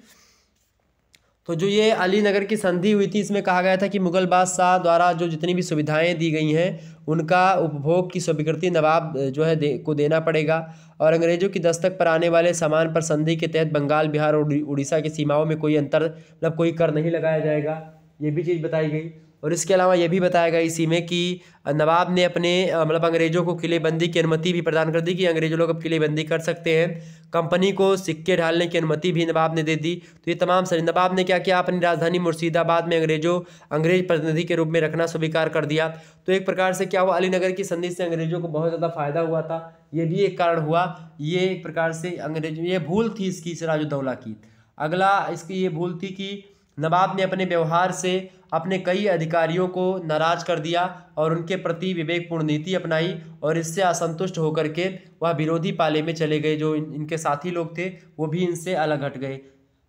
Speaker 1: तो जो ये अली नगर की संधि हुई थी, इसमें कहा गया था कि मुगल बादशाह द्वारा जो जितनी भी सुविधाएं दी गई हैं उनका उपभोग की स्वीकृति नवाब जो है को देना पड़ेगा, और अंग्रेजों की दस्तक पर आने वाले सामान पर संधि के तहत बंगाल, बिहार और उड़ीसा की सीमाओं में कोई अंतर मतलब कोई कर नहीं लगाया जाएगा, ये भी चीज़ बताई गई। और इसके अलावा ये भी बताया गया इसी में कि नवाब ने अपने मतलब अंग्रेजों को किलेबंदी की अनुमति भी प्रदान कर दी कि अंग्रेजों लोग अब किलेबंदी कर सकते हैं। कंपनी को सिक्के ढालने की अनुमति भी नवाब ने दे दी। तो ये तमाम सारे नवाब ने क्या किया, अपनी राजधानी मुर्शिदाबाद में अंग्रेज प्रतिनिधि के रूप में रखना स्वीकार कर दिया। तो एक प्रकार से क्या हुआ, अलीनगर की संधि से अंग्रेजों को बहुत ज़्यादा फायदा हुआ था, ये भी एक कारण हुआ। ये एक प्रकार से ये भूल थी इसकी सिराजुद्दौला की। अगला इसकी ये भूल थी कि नवाब ने अपने व्यवहार से अपने कई अधिकारियों को नाराज कर दिया और उनके प्रति विवेकपूर्ण नीति अपनाई, और इससे असंतुष्ट होकर के वह विरोधी पाले में चले गए। जो इनके साथी लोग थे वो भी इनसे अलग हट गए।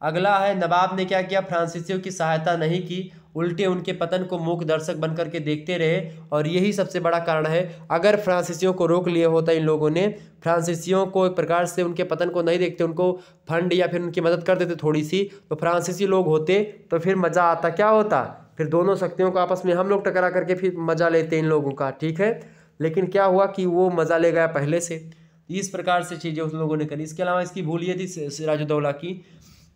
Speaker 1: अगला है, नवाब ने क्या किया, फ्रांसीसियों की सहायता नहीं की, उल्टे उनके पतन को मूक दर्शक बन करके देखते रहे, और यही सबसे बड़ा कारण है। अगर फ्रांसीसियों को रोक लिया होता इन लोगों ने, फ्रांसीसियों को एक प्रकार से उनके पतन को नहीं देखते, उनको फंड या फिर उनकी मदद कर देते थोड़ी सी, तो फ्रांसीसी लोग होते तो फिर मज़ा आता। क्या होता, फिर दोनों शक्तियों को आपस में हम लोग टकरा करके फिर मज़ा लेते इन लोगों का, ठीक है। लेकिन क्या हुआ कि वो मज़ा ले गया पहले से। इस प्रकार से चीज़ें उन लोगों ने करी। इसके अलावा इसकी भूल ये थी सिराजुद्दौला की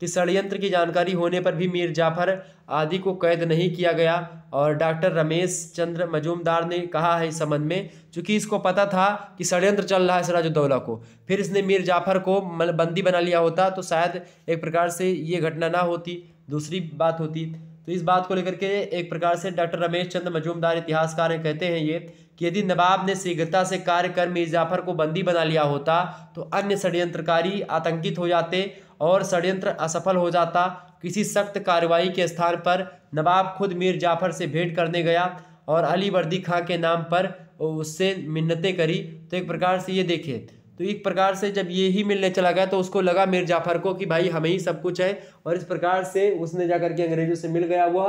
Speaker 1: कि षड्यंत्र की जानकारी होने पर भी मीर जाफर आदि को कैद नहीं किया गया, और डॉक्टर रमेश चंद्र मजूमदार ने कहा है इस संबंध में, चूंकि इसको पता था कि षड्यंत्र चल रहा है सिराजुद्दौला को, फिर इसने मीर जाफर को बंदी बना लिया होता तो शायद एक प्रकार से ये घटना ना होती, दूसरी बात होती। तो इस बात को लेकर के एक प्रकार से डॉक्टर रमेश चंद्र मजूमदार इतिहासकार कहते हैं ये कि यदि नवाब ने शीघ्रता से कार्य कर मीर जाफर को बंदी बना लिया होता तो अन्य षड्यंत्रकारी आतंकित हो जाते और षड्यंत्र असफल हो जाता। किसी सख्त कार्रवाई के स्थान पर नवाब खुद मीर जाफर से भेंट करने गया और अली वर्दी खां के नाम पर उससे मिन्नतें करी। तो एक प्रकार से ये देखे, तो एक प्रकार से जब ये ही मिलने चला गया तो उसको लगा मीर जाफर को कि भाई हमें ही सब कुछ है, और इस प्रकार से उसने जाकर के अंग्रेजों से मिल गया हुआ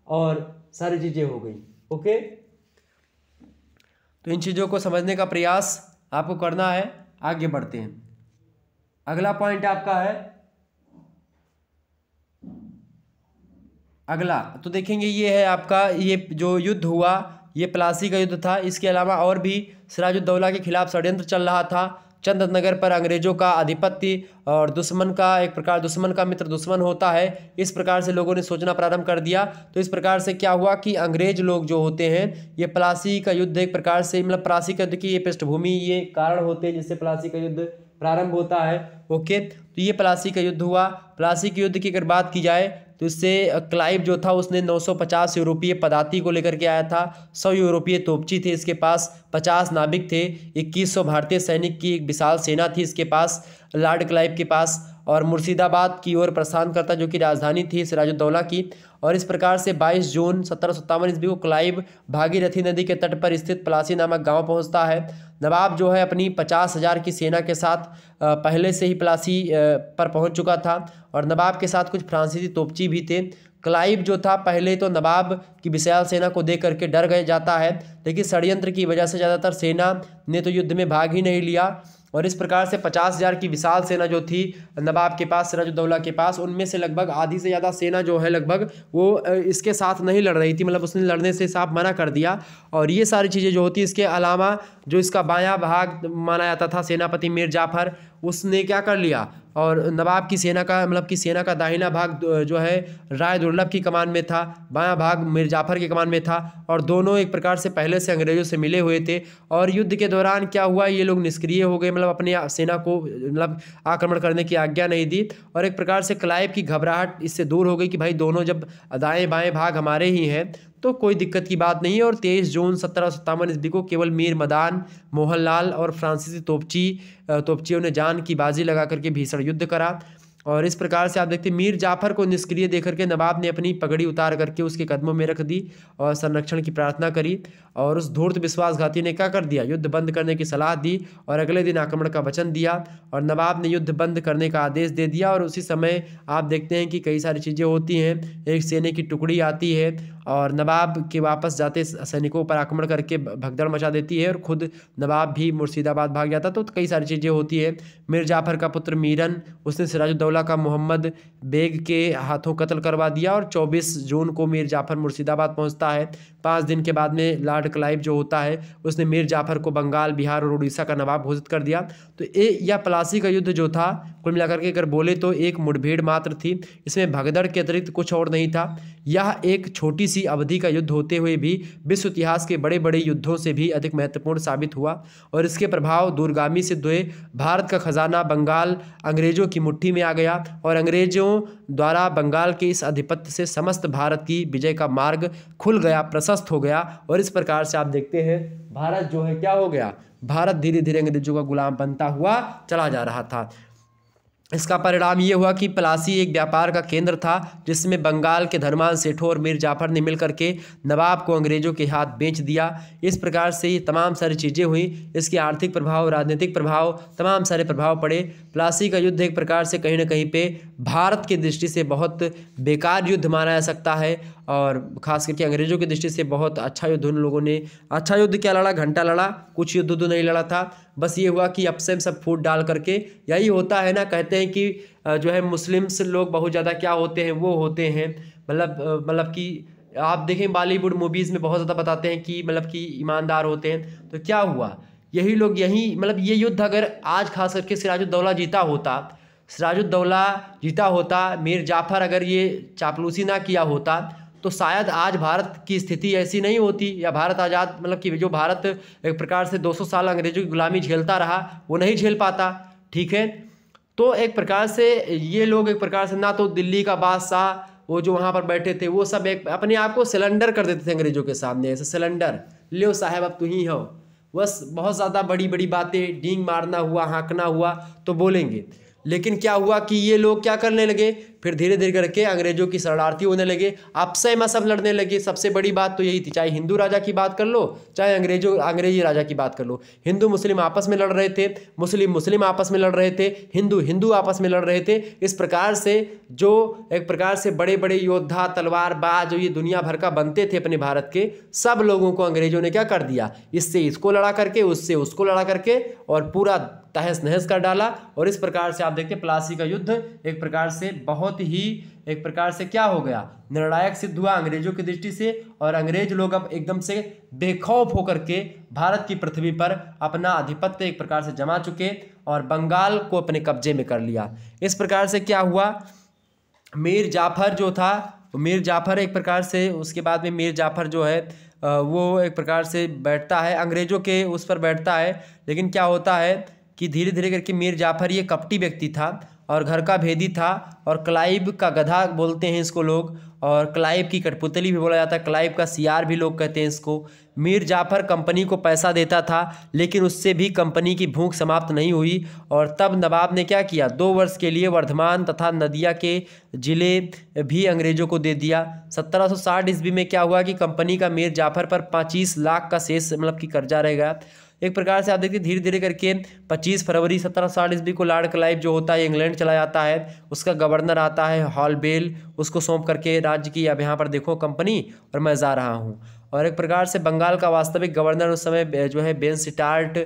Speaker 1: और सारी चीज़ें हो गई। ओके, तो इन चीज़ों को समझने का प्रयास आपको करना है। आगे बढ़ते हैं। अगला पॉइंट आपका है, अगला तो देखेंगे ये है आपका, ये जो युद्ध हुआ ये प्लासी का युद्ध था। इसके अलावा और भी सिराजुद्दौला के खिलाफ षड्यंत्र चल रहा था। चंदनगर पर अंग्रेजों का आधिपत्य और दुश्मन का एक प्रकार, दुश्मन का मित्र दुश्मन होता है, इस प्रकार से लोगों ने सोचना प्रारंभ कर दिया। तो इस प्रकार से क्या हुआ कि अंग्रेज लोग जो होते हैं, ये प्लासी का युद्ध एक प्रकार से मतलब प्लासी का युद्ध की ये पृष्ठभूमि, ये कारण होते हैं जिससे प्लासी का युद्ध प्रारंभ होता है। ओके, तो ये प्लासी का युद्ध हुआ। प्लासी के युद्ध की अगर बात की जाए तो इससे क्लाइव जो था उसने 950 यूरोपीय पदाती को लेकर के आया था। 100 यूरोपीय तोपची थे इसके पास, 50 नाविक थे, 2100 भारतीय सैनिक की एक विशाल सेना थी इसके पास, लॉर्ड क्लाइव के पास, और मुर्शिदाबाद की ओर प्रस्थान करता जो कि राजधानी थी सिराजुद्दौला की। और इस प्रकार से 22 जून 1757 ईस्वी को क्लाइव भागीरथी नदी के तट पर स्थित प्लासी नामक गांव पहुंचता है। नवाब जो है अपनी 50,000 की सेना के साथ पहले से ही प्लासी पर पहुंच चुका था, और नवाब के साथ कुछ फ्रांसीसी तोपची भी थे। क्लाइव जो था पहले तो नवाब की विशाल सेना को देख करके डर गए जाता है, लेकिन षड्यंत्र की वजह से ज़्यादातर सेना ने तो युद्ध में भाग ही नहीं लिया, और इस प्रकार से 50,000 की विशाल सेना जो थी नवाब के पास, सिराजुद्दौला के पास, उनमें से लगभग आधी से ज़्यादा सेना जो है लगभग वो इसके साथ नहीं लड़ रही थी, मतलब उसने लड़ने से साफ मना कर दिया। और ये सारी चीज़ें जो होती, इसके अलावा जो इसका बायां भाग माना जाता था सेनापति मीर जाफर, उसने क्या कर लिया, और नवाब की सेना का मतलब की सेना का दाहिना भाग जो है राय दुर्लभ की कमान में था, बायां भाग मीर जाफर की कमान में था, और दोनों एक प्रकार से पहले से अंग्रेजों से मिले हुए थे। और युद्ध के दौरान क्या हुआ, ये लोग निष्क्रिय हो गए, मतलब अपने सेना को मतलब आक्रमण करने की आज्ञा नहीं दी, और एक प्रकार से क्लाइव की घबराहट इससे दूर हो गई कि भाई दोनों जब दाएं बाएं भाग हमारे ही हैं तो कोई दिक्कत की बात नहीं है। और 23 जून 1757 ईस्वी को केवल मीर मदान, मोहनलाल और फ्रांसीसी तोपचियों ने जान की बाजी लगा करके भीषण युद्ध करा। और इस प्रकार से आप देखते हैं मीर जाफर को निष्क्रिय देख करके नवाब ने अपनी पगड़ी उतार करके उसके कदमों में रख दी और संरक्षण की प्रार्थना करी। और उस धूर्त विश्वासघाती ने क्या कर दिया, युद्ध बंद करने की सलाह दी और अगले दिन आक्रमण का वचन दिया और नवाब ने युद्ध बंद करने का आदेश दे दिया। और उसी समय आप देखते हैं कि कई सारी चीज़ें होती हैं, एक सेना की टुकड़ी आती है और नवाब के वापस जाते सैनिकों पर आक्रमण करके भगदड़ मचा देती है और खुद नवाब भी मुर्शिदाबाद भाग जाता। तो कई सारी चीज़ें होती है। मीर जाफ़र का पुत्र मीरन, उसने सिराजुद्दौला का मोहम्मद बेग के हाथों कत्ल करवा दिया और 24 जून को मीर जाफ़र मुर्शिदाबाद पहुंचता है। 5 दिन के बाद में लॉर्ड क्लाइव जो होता है उसने मीर जाफ़र को बंगाल, बिहार और उड़ीसा का नवाब घोषित कर दिया। तो यह प्लासी का युद्ध जो था कुल मिलाकर के अगर बोले तो एक मुठभेड़ मात्र थी, इसमें भगदड़ के अतिरिक्त कुछ और नहीं था। यह एक छोटी सी अवधि का युद्ध होते हुए भी विश्व इतिहास के बड़े बड़े युद्धों से भी अधिक महत्वपूर्ण साबित हुआ और इसके प्रभाव दूरगामी सिद्ध हुए। भारत का खजाना बंगाल अंग्रेजों की मुट्ठी में आ गया और अंग्रेजों द्वारा बंगाल के इस आधिपत्य से समस्त भारत की विजय का मार्ग खुल गया, प्रशस्त हो गया। और इस प्रकार से आप देखते हैं भारत जो है क्या हो गया, भारत धीरे धीरे अंग्रेजों का गुलाम बनता हुआ चला जा रहा था। इसका परिणाम ये हुआ कि प्लासी एक व्यापार का केंद्र था जिसमें बंगाल के धनवान सेठों और मीर जाफ़र ने मिलकर के नवाब को अंग्रेजों के हाथ बेच दिया। इस प्रकार से ये तमाम सारी चीज़ें हुई, इसके आर्थिक प्रभाव, राजनीतिक प्रभाव, तमाम सारे प्रभाव पड़े। प्लासी का युद्ध एक प्रकार से कहीं ना कहीं पे भारत की दृष्टि से बहुत बेकार युद्ध माना जा सकता है और ख़ास करके अंग्रेजों की दृष्टि से बहुत अच्छा युद्ध उन लोगों ने, अच्छा युद्ध क्या लड़ा, घंटा लड़ा, कुछ युद्ध तो नहीं लड़ा था। बस ये हुआ कि अब से सब फूट डाल करके, यही होता है ना, कहते हैं कि जो है मुस्लिम्स लोग बहुत ज़्यादा क्या होते हैं, वो होते हैं मतलब कि आप देखें बॉलीवुड मूवीज़ में बहुत ज़्यादा बताते हैं कि मतलब कि ईमानदार होते हैं। तो क्या हुआ, यही लोग यही मतलब ये युद्ध अगर आज खास करके सिराजुद्दौला जीता होता, मीर जाफ़र अगर ये चापलूसी ना किया होता तो शायद आज भारत की स्थिति ऐसी नहीं होती, या भारत आज़ाद मतलब कि जो भारत एक प्रकार से 200 साल अंग्रेजों की गुलामी झेलता रहा वो नहीं झेल पाता। ठीक है, तो एक प्रकार से ये लोग एक प्रकार से ना तो दिल्ली का बादशाह वो जो वहाँ पर बैठे थे वो सब एक अपने आप को सिलेंडर कर देते थे अंग्रेजों के सामने, ऐसे सिलेंडर, लो साहब अब तुम ही हो। बस बहुत ज़्यादा बड़ी बड़ी बातें, डींग मारना हुआ, हाँकना हुआ तो बोलेंगे। लेकिन क्या हुआ कि ये लोग क्या करने लगे, फिर धीरे धीरे करके अंग्रेजों की शरणार्थी होने लगे, आपसे में सब लड़ने लगे। सबसे बड़ी बात तो यही थी, चाहे हिंदू राजा की बात कर लो, चाहे अंग्रेजी राजा की बात कर लो, हिंदू मुस्लिम आपस में लड़ रहे थे, मुस्लिम आपस में लड़ रहे थे, हिंदू आपस में लड़ रहे थे। इस प्रकार से जो एक प्रकार से बड़े बड़े योद्धा, तलवारबाज जो ये दुनिया भर का बनते थे अपने भारत के, सब लोगों को अंग्रेजों ने क्या कर दिया, इससे इसको लड़ा करके, उससे उसको लड़ा करके और पूरा तहस नहस कर डाला। और इस प्रकार से आप देखते हैं प्लासी का युद्ध एक प्रकार से बहुत ही एक प्रकार से क्या हो गया, निर्णायक सिद्ध हुआ अंग्रेजों की दृष्टि से। और अंग्रेज लोग अब एकदम से बेखौफ होकर के भारत की पृथ्वी पर अपना आधिपत्य एक प्रकार से जमा चुके और बंगाल को अपने कब्जे में कर लिया। इस प्रकार से क्या हुआ, मीर जाफ़र जो था, मीर जाफ़र एक प्रकार से उसके बाद में मीर जाफ़र जो है वो एक प्रकार से बैठता है अंग्रेजों के उस पर बैठता है। लेकिन क्या होता है कि धीरे धीरे करके मीर जाफ़र ये कपटी व्यक्ति था और घर का भेदी था और क्लाइव का गधा बोलते हैं इसको लोग, और क्लाइव की कठपुतली भी बोला जाता है, क्लाइव का सियार भी लोग कहते हैं इसको। मीर जाफ़र कंपनी को पैसा देता था लेकिन उससे भी कंपनी की भूख समाप्त नहीं हुई और तब नवाब ने क्या किया, 2 वर्ष के लिए वर्धमान तथा नदिया के ज़िले भी अंग्रेजों को दे दिया। 1760 ईस्वी में क्या हुआ कि कंपनी का मीर जाफ़र पर 25 लाख का शेष मतलब कि कर्जा रह गया। एक प्रकार से आप देखिए धीरे धीरे करके 25 फरवरी 1760 ईस्वी को लॉर्ड क्लाइव जो होता है इंग्लैंड चला जाता है, उसका गवर्नर आता है हॉलबेल, उसको सौंप करके राज्य की अब यहाँ पर देखो कंपनी और मैं जा रहा हूँ। और एक प्रकार से बंगाल का वास्तविक गवर्नर उस समय जो है बेनस्टार्ट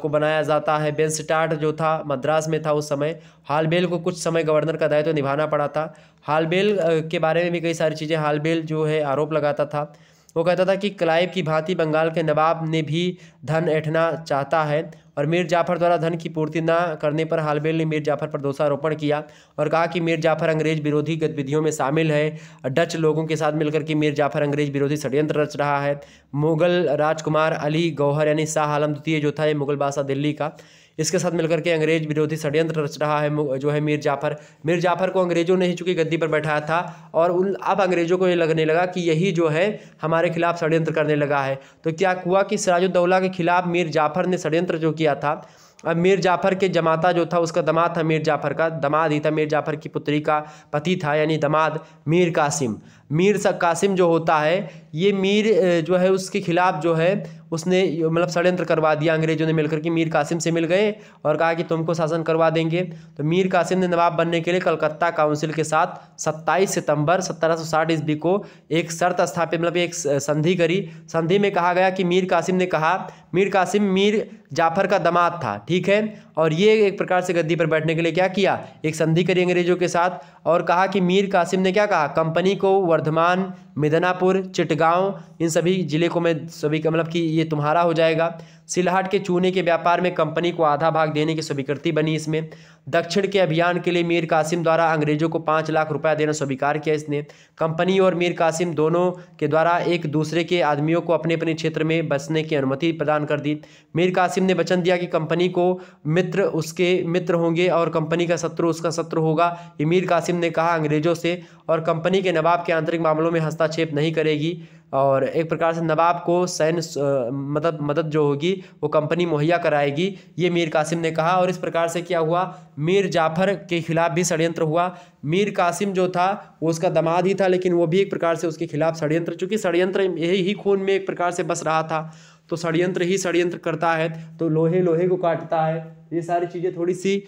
Speaker 1: को बनाया जाता है। बेनस्टार्ट जो था मद्रास में था उस समय। हॉलबेल को कुछ समय गवर्नर का दायित्व निभाना पड़ा था। हॉलबेल के बारे में भी कई सारी चीज़ें, हॉलबेल जो है आरोप लगाता था, वो कहता था कि क्लाइव की भांति बंगाल के नवाब ने भी धन ऐंठना चाहता है और मीर जाफ़र द्वारा धन की पूर्ति न करने पर हॉलबेल ने मीर जाफ़र पर दोषारोपण किया और कहा कि मीर जाफ़र अंग्रेज विरोधी गतिविधियों में शामिल है। डच लोगों के साथ मिलकर के मीर जाफ़र अंग्रेज विरोधी षड्यंत्र रच रहा है। मुगल राजकुमार अली गौहर यानी शाह आलम द्वितीय जो था, ये मुगल बादशाह दिल्ली का, इसके साथ मिलकर के अंग्रेज विरोधी षड्यंत्र रच रहा है जो है मीर जाफ़र को अंग्रेजों ने ही चूँकि गद्दी पर बैठाया था और अब अंग्रेजों को ये लगने लगा कि यही जो है हमारे खिलाफ षड्यंत्र करने लगा है। तो क्या हुआ कि सिराजुद्दौला के खिलाफ मीर जाफ़र ने षड्यंत्र जो किया था अब मीर जाफ़र के जमाता जो था उसका दामाद था, मीर जाफ़र का दामाद ही था, मीर जाफ़र की पुत्री का पति था, यानी दामाद मीर कासिम। मीर कासिम जो होता है ये मीर जो है उसके खिलाफ जो है उसने मतलब षड्यंत्र करवा दिया। अंग्रेजों ने मिलकर के मीर कासिम से मिल गए और कहा कि तुमको शासन करवा देंगे। तो मीर कासिम ने नवाब बनने के लिए कलकत्ता काउंसिल के साथ 27 सितंबर 1760 ईस्वी को एक शर्त स्थापित मतलब एक संधि करी। संधि में कहा गया कि मीर कासिम ने कहा, मीर कासिम मीर जाफ़र का दामाद था, ठीक है, और ये एक प्रकार से गद्दी पर बैठने के लिए क्या किया, एक संधि करी अंग्रेजों के साथ और कहा कि मीर कासिम ने क्या कहा, कंपनी को वर्धमान, मिदनापुर, चिटगांव इन सभी जिले को मैं सभी का मतलब कि ये तुम्हारा हो जाएगा। सिलहट के चूने के व्यापार में कंपनी को आधा भाग देने की स्वीकृति बनी इसमें। दक्षिण के अभियान के लिए मीर कासिम द्वारा अंग्रेजों को 5 लाख रुपया देना स्वीकार किया इसने। कंपनी और मीर कासिम दोनों के द्वारा एक दूसरे के आदमियों को अपने अपने क्षेत्र में बसने की अनुमति प्रदान कर दी। मीर कासिम ने वचन दिया कि कंपनी को मित्र उसके मित्र होंगे और कंपनी का शत्रु उसका शत्रु होगा। ये मीर कासिम ने कहा अंग्रेजों से, और कंपनी के नवाब के आंतरिक मामलों में हस्तक्षेप नहीं करेगी और एक प्रकार से नवाब को सैन्य मदद जो होगी वो कंपनी मुहैया कराएगी, ये मीर कासिम ने कहा। और इस प्रकार से क्या हुआ, मीर जाफ़र के खिलाफ भी षड्यंत्र हुआ। मीर कासिम जो था वो उसका दामाद ही था, लेकिन वो भी एक प्रकार से उसके खिलाफ षड्यंत्र, चूँकि षड्यंत्र यही ही खून में एक प्रकार से बस रहा था, तो षड्यंत्र ही षड्यंत्र करता है तो लोहे लोहे को काटता है। ये सारी चीज़ें थोड़ी सी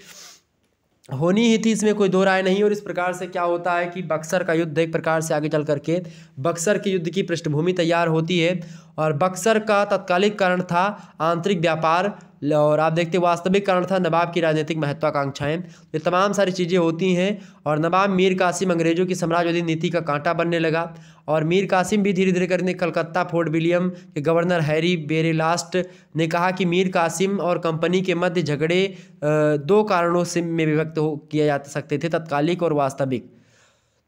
Speaker 1: होनी ही थी, इसमें कोई दो राय नहीं। और इस प्रकार से क्या होता है कि बक्सर का युद्ध एक प्रकार से आगे चल करके बक्सर के युद्ध की पृष्ठभूमि तैयार होती है। और बक्सर का तत्कालिक कारण था आंतरिक व्यापार, और आप देखते वास्तविक कारण था नवाब की राजनीतिक महत्वाकांक्षाएं। ये तमाम सारी चीज़ें होती हैं और नवाब मीर कासिम अंग्रेजों की साम्राज्यवादी नीति का कांटा बनने लगा। और मीर कासिम भी धीरे धीरे करके कलकत्ता फोर्ट विलियम के गवर्नर हैरी बेरेलास्ट ने कहा कि मीर कासिम और कंपनी के मध्य झगड़े 2 कारणों से में विभक्त किए जा सकते थे, तत्कालिक और वास्तविक।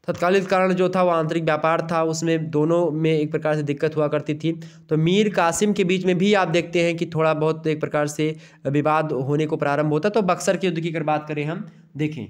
Speaker 1: तत्कालिक कारण जो था वो आंतरिक व्यापार था, उसमें दोनों में एक प्रकार से दिक्कत हुआ करती थी। तो मीर कासिम के बीच में भी आप देखते हैं कि थोड़ा बहुत एक प्रकार से विवाद होने को प्रारंभ होता। तो बक्सर के युद्ध की अगर बात करें हम देखें,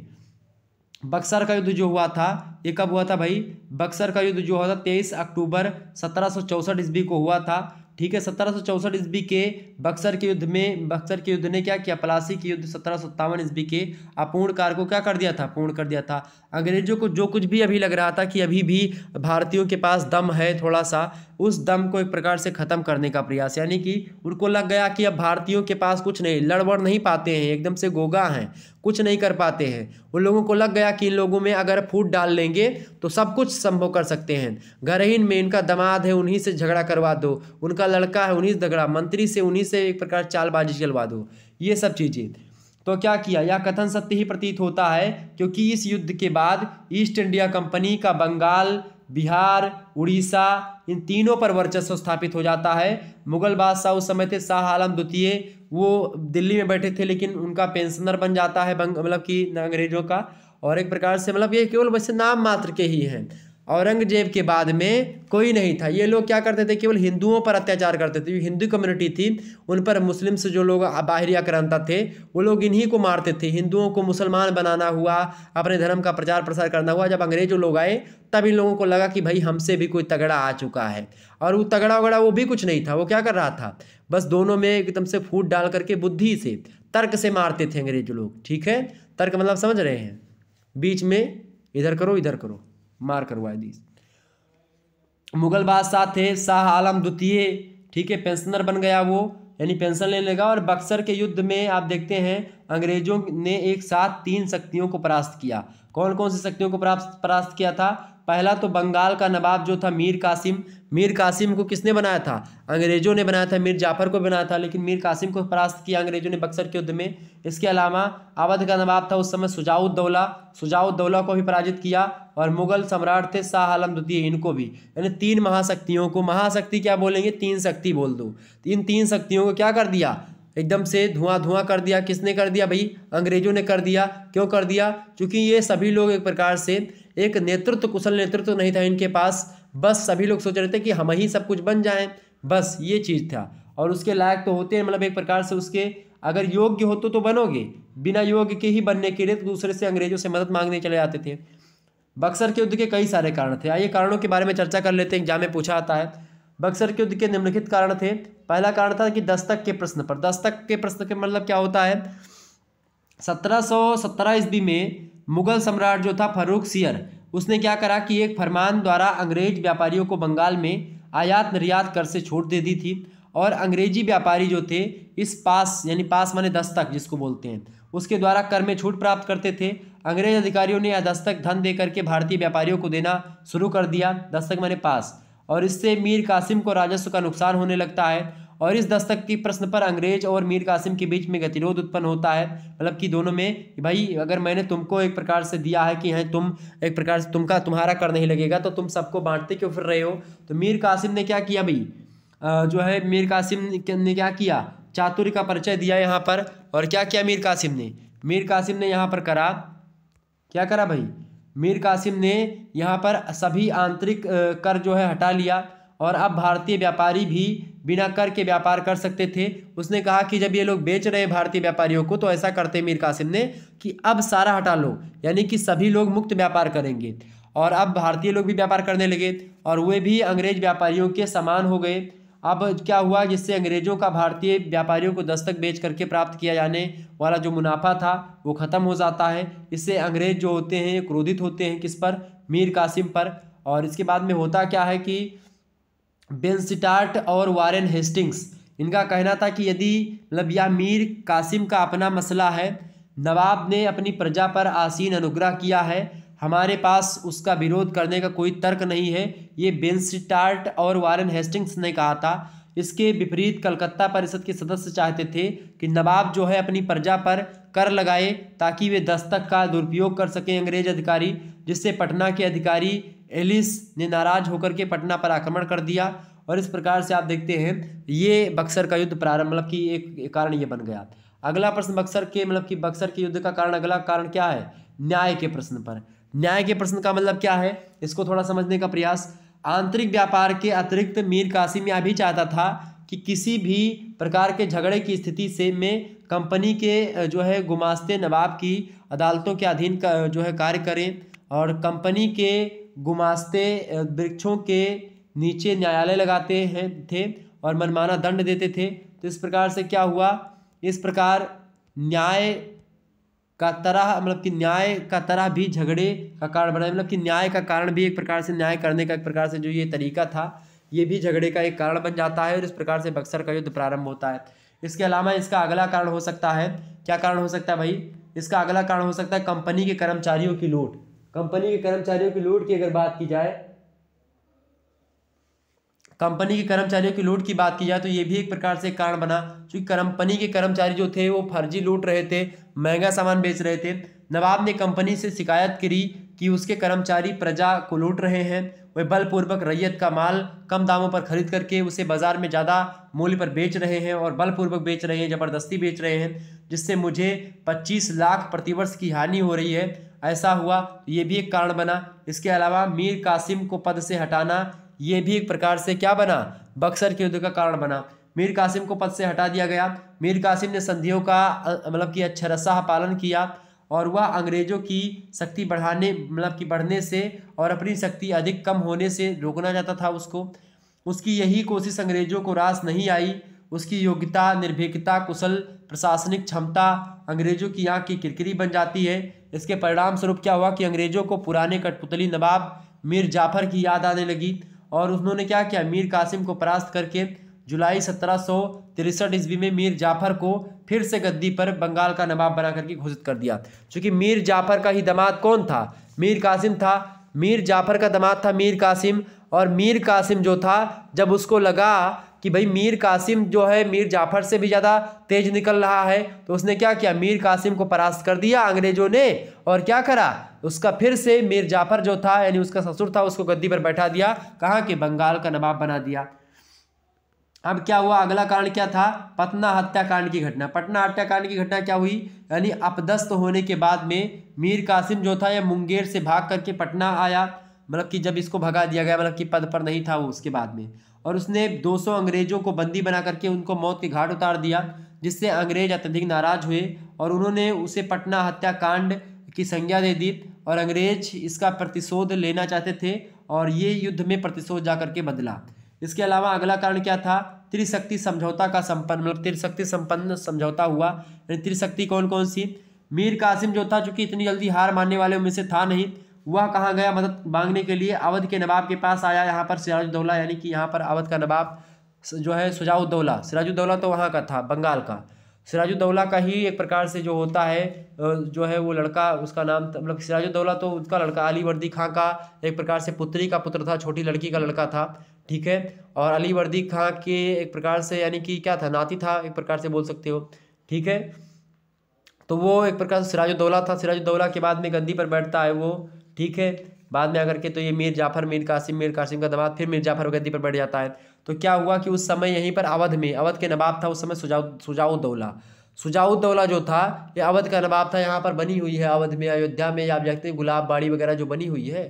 Speaker 1: बक्सर का युद्ध जो हुआ था ये कब हुआ था भाई, बक्सर का युद्ध जो हुआ था 23 अक्टूबर 1764 ईस्वी को हुआ था, ठीक है। 1764 ईस्वी के बक्सर के युद्ध में बक्सर के युद्ध ने क्या किया, प्लासी के युद्ध 1757 ईस्वी के अपूर्ण कार्य को क्या कर दिया था, पूर्ण कर दिया था। अंग्रेजों को जो कुछ भी अभी लग रहा था कि अभी भी भारतीयों के पास दम है थोड़ा सा, उस दम को एक प्रकार से ख़त्म करने का प्रयास, यानी कि उनको लग गया कि अब भारतीयों के पास कुछ नहीं, लड़बड़ नहीं पाते हैं, एकदम से गोगा हैं, कुछ नहीं कर पाते हैं। उन लोगों को लग गया कि इन लोगों में अगर फूट डाल लेंगे तो सब कुछ संभव कर सकते हैं। गरहीन में इनका दामाद है, उन्हीं से झगड़ा करवा दो, उनका लड़का है उन्हीं से झगड़ा, मंत्री से उन्हीं से एक प्रकार चालबाजी चलवा दो, ये सब चीज़ें। तो क्या किया, यह कथन सत्य ही प्रतीत होता है, क्योंकि इस युद्ध के बाद ईस्ट इंडिया कंपनी का बंगाल, बिहार, उड़ीसा इन तीनों पर वर्चस्व स्थापित हो जाता है। मुगल बादशाह उस समय थे शाह आलम द्वितीय, वो दिल्ली में बैठे थे, लेकिन उनका पेंशनर बन जाता है मतलब कि अंग्रेजों का। और एक प्रकार से मतलब ये केवल वैसे नाम मात्र के ही हैं। औरंगजेब के बाद में कोई नहीं था। ये लोग क्या करते थे, केवल हिंदुओं पर अत्याचार करते थे। हिंदू कम्युनिटी थी, उन पर मुस्लिम से जो लोग बाहरी आक्रांता थे वो लोग इन्हीं को मारते थे। हिंदुओं को मुसलमान बनाना हुआ, अपने धर्म का प्रचार प्रसार करना हुआ। जब अंग्रेजों लोग आए तब इन लोगों को लगा कि भाई हमसे भी कोई तगड़ा आ चुका है, और वो तगड़ा वगड़ा वो भी कुछ नहीं था। वो क्या कर रहा था, बस दोनों में एकदम से फूट डाल करके बुद्धि से तर्क से मारते थे अंग्रेज लोग, ठीक है। तर्क मतलब समझ रहे हैं, बीच में इधर करो मार करवा दी। मुगल बादशाह थे शाह आलम द्वितीय, ठीक है, पेंशनर बन गया वो, यानी पेंशन लेने लगा। और बक्सर के युद्ध में आप देखते हैं अंग्रेजों ने एक साथ 3 शक्तियों को परास्त किया। कौन कौन सी शक्तियों को परास्त किया था, पहला तो बंगाल का नवाब जो था मीर कासिम। मीर कासिम को किसने बनाया था, अंग्रेजों ने बनाया था, मीर जाफ़र को बनाया था, लेकिन मीर कासिम को परास्त किया अंग्रेजों ने बक्सर के युद्ध में। इसके अलावा अवध का नवाब था उस समय सुजाउद्दौला को भी पराजित किया। और मुगल सम्राट थे शाह आलम द्वितीय, इनको भी, यानी 3 महाशक्तियों को, महाशक्ति क्या बोलेंगे, 3 शक्ति बोल दो। इन 3 शक्तियों को क्या कर दिया, एकदम से धुआं कर दिया। किसने कर दिया भाई, अंग्रेजों ने कर दिया। क्यों कर दिया, क्योंकि ये सभी लोग एक प्रकार से एक नेतृत्व, कुशल नेतृत्व नहीं था इनके पास। बस सभी लोग सोच रहे थे कि हम ही सब कुछ बन जाएं, बस ये चीज़ था। और उसके लायक तो होते हैं, मतलब एक प्रकार से उसके अगर योग्य हो तो बनोगे, बिना योग्य के ही बनने के लिए तो दूसरे से अंग्रेजों से मदद मांगने चले जाते थे। बक्सर के युद्ध के कई सारे कारण थे, आइए कारणों के बारे में चर्चा कर लेते हैं, एग्जाम में पूछा आता है। बक्सर के युद्ध के निम्नलिखित कारण थे। पहला कारण था कि दस्तक के प्रश्न पर। दस्तक के प्रश्न के मतलब क्या होता है, 1717 ईस्वी में मुगल सम्राट जो था फर्रुख सियर, उसने क्या करा कि एक फरमान द्वारा अंग्रेज व्यापारियों को बंगाल में आयात निर्यात कर से छूट दे दी थी, और अंग्रेजी व्यापारी जो थे इस पास, यानी पास माने दस्तक जिसको बोलते हैं, उसके द्वारा कर में छूट प्राप्त करते थे। अंग्रेज अधिकारियों ने यह दस्तक धन दे करके भारतीय व्यापारियों को देना शुरू कर दिया, दस्तक माने पास, और इससे मीर कासिम को राजस्व का नुकसान होने लगता है। और इस दस्तक की प्रश्न पर अंग्रेज और मीर कासिम के बीच में गतिरोध उत्पन्न होता है, मतलब कि दोनों में, भाई अगर मैंने तुमको एक प्रकार से दिया है कि हैं तुम एक प्रकार से तुम्हारा कर नहीं लगेगा, तो तुम सबको बांटते क्यों फिर रहे हो। तो मीर कासिम ने क्या किया भाई, जो है मीर कासिम ने क्या किया, चातुर्य का परिचय दिया यहाँ पर। और क्या किया मीर कासिम ने यहाँ पर करा, क्या करा भाई, मीर कासिम ने यहाँ पर सभी आंतरिक कर जो है हटा लिया, और अब भारतीय व्यापारी भी बिना कर के व्यापार कर सकते थे। उसने कहा कि जब ये लोग बेच रहे भारतीय व्यापारियों को, तो ऐसा करते मीर कासिम ने कि अब सारा हटा लो, यानी कि सभी लोग मुक्त व्यापार करेंगे। और अब भारतीय लोग भी व्यापार करने लगे, और वे भी अंग्रेज व्यापारियों के समान हो गए। अब क्या हुआ, जिससे अंग्रेजों का भारतीय व्यापारियों को दस्तक बेच करके प्राप्त किया जाने वाला जो मुनाफा था वो ख़त्म हो जाता है। इससे अंग्रेज जो होते हैं क्रोधित होते हैं किस पर, मीर कासिम पर। और इसके बाद में होता क्या है कि बेनस्टार्ट और वारेन हेस्टिंग्स, इनका कहना था कि यदि मतलब यह मीर कासिम का अपना मसला है, नवाब ने अपनी प्रजा पर आसीन अनुग्रह किया है, हमारे पास उसका विरोध करने का कोई तर्क नहीं है, ये बेनस्टार्ट और वारेन हेस्टिंग्स ने कहा था। इसके विपरीत कलकत्ता परिषद के सदस्य चाहते थे कि नवाब जो है अपनी प्रजा पर कर लगाए, ताकि वे दस्तक का दुरुपयोग कर सकें अंग्रेज अधिकारी, जिससे पटना के अधिकारी एलिस ने नाराज होकर के पटना पर आक्रमण कर दिया। और इस प्रकार से आप देखते हैं ये बक्सर का युद्ध प्रारंभ, मतलब कि एक कारण ये बन गया। अगला प्रश्न बक्सर के युद्ध का कारण, अगला कारण क्या है, न्याय के प्रश्न पर। न्याय के प्रश्न का मतलब क्या है, इसको थोड़ा समझने का प्रयास। आंतरिक व्यापार के अतिरिक्त मीर कासिम यह भी चाहता था कि किसी भी प्रकार के झगड़े की स्थिति से में कंपनी के जो है गुमास्ते नवाब की अदालतों के अधीन जो है कार्य करें, और कंपनी के गुमास्ते वृक्षों के नीचे न्यायालय लगाते थे और मनमाना दंड देते थे। तो इस प्रकार से क्या हुआ, इस प्रकार न्याय का तरह भी झगड़े का कारण बना, मतलब कि न्याय का कारण भी एक प्रकार से, न्याय करने का एक प्रकार से जो ये तरीका था, ये भी झगड़े का एक कारण बन जाता है, और इस प्रकार से बक्सर का युद्ध प्रारंभ होता है। इसके अलावा इसका अगला कारण हो सकता है, क्या कारण हो सकता है भाई, इसका अगला कारण हो सकता है कंपनी के कर्मचारियों की लूट। कंपनी के कर्मचारियों की लूट की अगर बात की जाए, कंपनी के कर्मचारियों की लूट की बात की जाए, तो ये भी एक प्रकार से कारण बना, क्योंकि कंपनी के कर्मचारी जो थे वो फर्जी लूट रहे थे, महंगा सामान बेच रहे थे। नवाब ने कंपनी से शिकायत करी कि उसके कर्मचारी प्रजा को लूट रहे हैं, वे बलपूर्वक रैयत का माल कम दामों पर खरीद करके उसे बाजार में ज़्यादा मूल्य पर बेच रहे हैं, और बलपूर्वक बेच रहे हैं, ज़बरदस्ती बेच रहे हैं, जिससे मुझे 25 लाख प्रतिवर्ष की हानि हो रही है। ऐसा हुआ, ये भी एक कारण बना। इसके अलावा मीर कासिम को पद से हटाना, ये भी एक प्रकार से क्या बना, बक्सर के युद्ध का कारण बना। मीर कासिम को पद से हटा दिया गया। मीर कासिम ने संधियों का मतलब कि अक्षरशः पालन किया, और वह अंग्रेजों की शक्ति बढ़ने से और अपनी शक्ति अधिक कम होने से रोकना चाहता था उसको। उसकी यही कोशिश अंग्रेजों को रास नहीं आई। उसकी योग्यता, निर्भीकता, कुशल प्रशासनिक क्षमता अंग्रेजों की आँख की किरकिरी बन जाती है। इसके परिणाम स्वरूप क्या हुआ कि अंग्रेजों को पुराने कठपुतली नवाब मीर जाफर की याद आने लगी, और उन्होंने क्या किया, मीर कासिम को परास्त करके जुलाई 1763 ईस्वी में मीर जाफर को फिर से गद्दी पर बंगाल का नवाब बना करके घोषित कर दिया। क्योंकि मीर जाफर का ही दामाद कौन था, मीर कासिम था। मीर जाफर का दामाद था मीर कासिम, और मीर कासिम जो था, जब उसको लगा कि भाई मीर कासिम जो है मीर जाफर से भी ज़्यादा तेज निकल रहा है, तो उसने क्या किया, मीर कासिम को परास्त कर दिया अंग्रेजों ने, और क्या करा, उसका फिर से मीर जाफर जो था, यानी उसका ससुर था, उसको गद्दी पर बैठा दिया। कहाँ के, बंगाल का नवाब बना दिया। अब क्या हुआ, अगला कारण क्या था, पटना हत्याकांड की घटना। पटना हत्याकांड की घटना क्या हुई, यानी अपदस्थ होने के बाद में मीर कासिम जो था, यह मुंगेर से भाग करके पटना आया, मतलब कि जब इसको भगा दिया गया, मतलब कि पद पर नहीं था वो उसके बाद में, और उसने 200 अंग्रेजों को बंदी बना करके उनको मौत के घाट उतार दिया, जिससे अंग्रेज अत्यधिक नाराज हुए, और उन्होंने उसे पटना हत्याकांड की संज्ञा दे दी, और अंग्रेज इसका प्रतिशोध लेना चाहते थे, और ये युद्ध में प्रतिशोध जा करके बदला। इसके अलावा अगला कारण क्या था, त्रिशक्ति समझौता का संपन्न, मतलब त्रिशक्ति संपन्न समझौता हुआ। यानी त्रिशक्ति कौन कौन सी, मीर कासिम जो था चूंकि इतनी जल्दी हार मानने वाले उनमें से था नहीं, वह कहाँ गया मदद मांगने के लिए, अवध के नवाब के पास आया। यहाँ पर सिराजुद्दौला यानी कि यहाँ पर अवध का नवाब जो है सुजाउद्दौला, सिराजुद्दौला तो वहाँ का था बंगाल का, सिराजुद्दौला का ही एक प्रकार से जो होता है जो है वो लड़का, उसका नाम मतलब सिराजुद्दौला तो उसका लड़का अलीवर्दी खां का एक प्रकार से पुत्री का पुत्र था, छोटी लड़की का लड़का था, ठीक है। और अलीवर्दी खां के एक प्रकार से यानी कि क्या था, नाती था एक प्रकार से बोल सकते हो, ठीक है। तो वो एक प्रकार से सिराजुद्दौला था। सिराजुद्दौला के बाद में गद्दी पर बैठता है वो, ठीक है। बाद में आकर के तो ये मीर जाफर, मीर कासिम का दामाद, फिर मीर जाफर गद्दी पर बैठ जाता है। तो क्या हुआ कि उस समय यहीं पर अवध में, अवध के नवाब था उस समय सुजाउद्दौला जो था, ये अवध का नवाब था। यहाँ पर बनी हुई है अवध में, अयोध्या में आप देखते हैं गुलाब बाड़ी वगैरह जो बनी हुई है,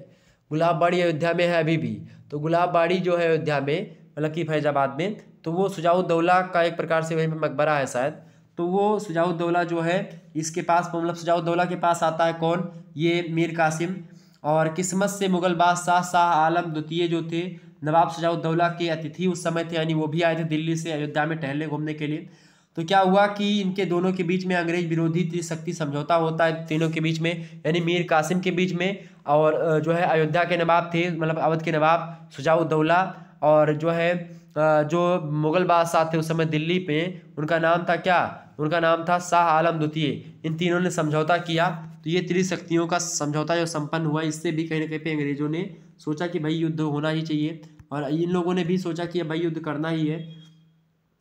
Speaker 1: गुलाब बाड़ी अयोध्या में है अभी भी। तो गुलाब बाड़ी जो है अयोध्या में, मतलब कि फैजाबाद में, तो वो सुजाउद्दौला का एक प्रकार से वहीं पर मकबरा है शायद। तो वो सुजाउद्दौला जो है इसके पास, मतलब सुजाउद्दौला के पास आता है कौन, ये मीर कासिम। और किस्मत से मुगल बादशाह शाह आलम द्वितीय जो थे नवाब सुजाउद्दौला के अतिथि उस समय थे, यानी वो भी आए थे दिल्ली से अयोध्या में टहलने घूमने के लिए। तो क्या हुआ कि इनके दोनों के बीच में अंग्रेज विरोधी त्रिशक्ति समझौता होता है तीनों के बीच में, यानी मीर कासिम के बीच में, और जो है अयोध्या के नवाब थे, मतलब अवध के नवाब सुजाउद्दौला, और जो है जो मुगल बादशाह थे उस समय दिल्ली पे, उनका नाम था क्या, उनका नाम था शाह आलम द्वितीय। इन तीनों ने समझौता किया। तो ये त्रिशक्तियों का समझौता जो संपन्न हुआ, इससे भी कहीं ना कहीं पे अंग्रेजों ने सोचा कि भाई युद्ध होना ही चाहिए, और इन लोगों ने भी सोचा कि भाई युद्ध करना ही है।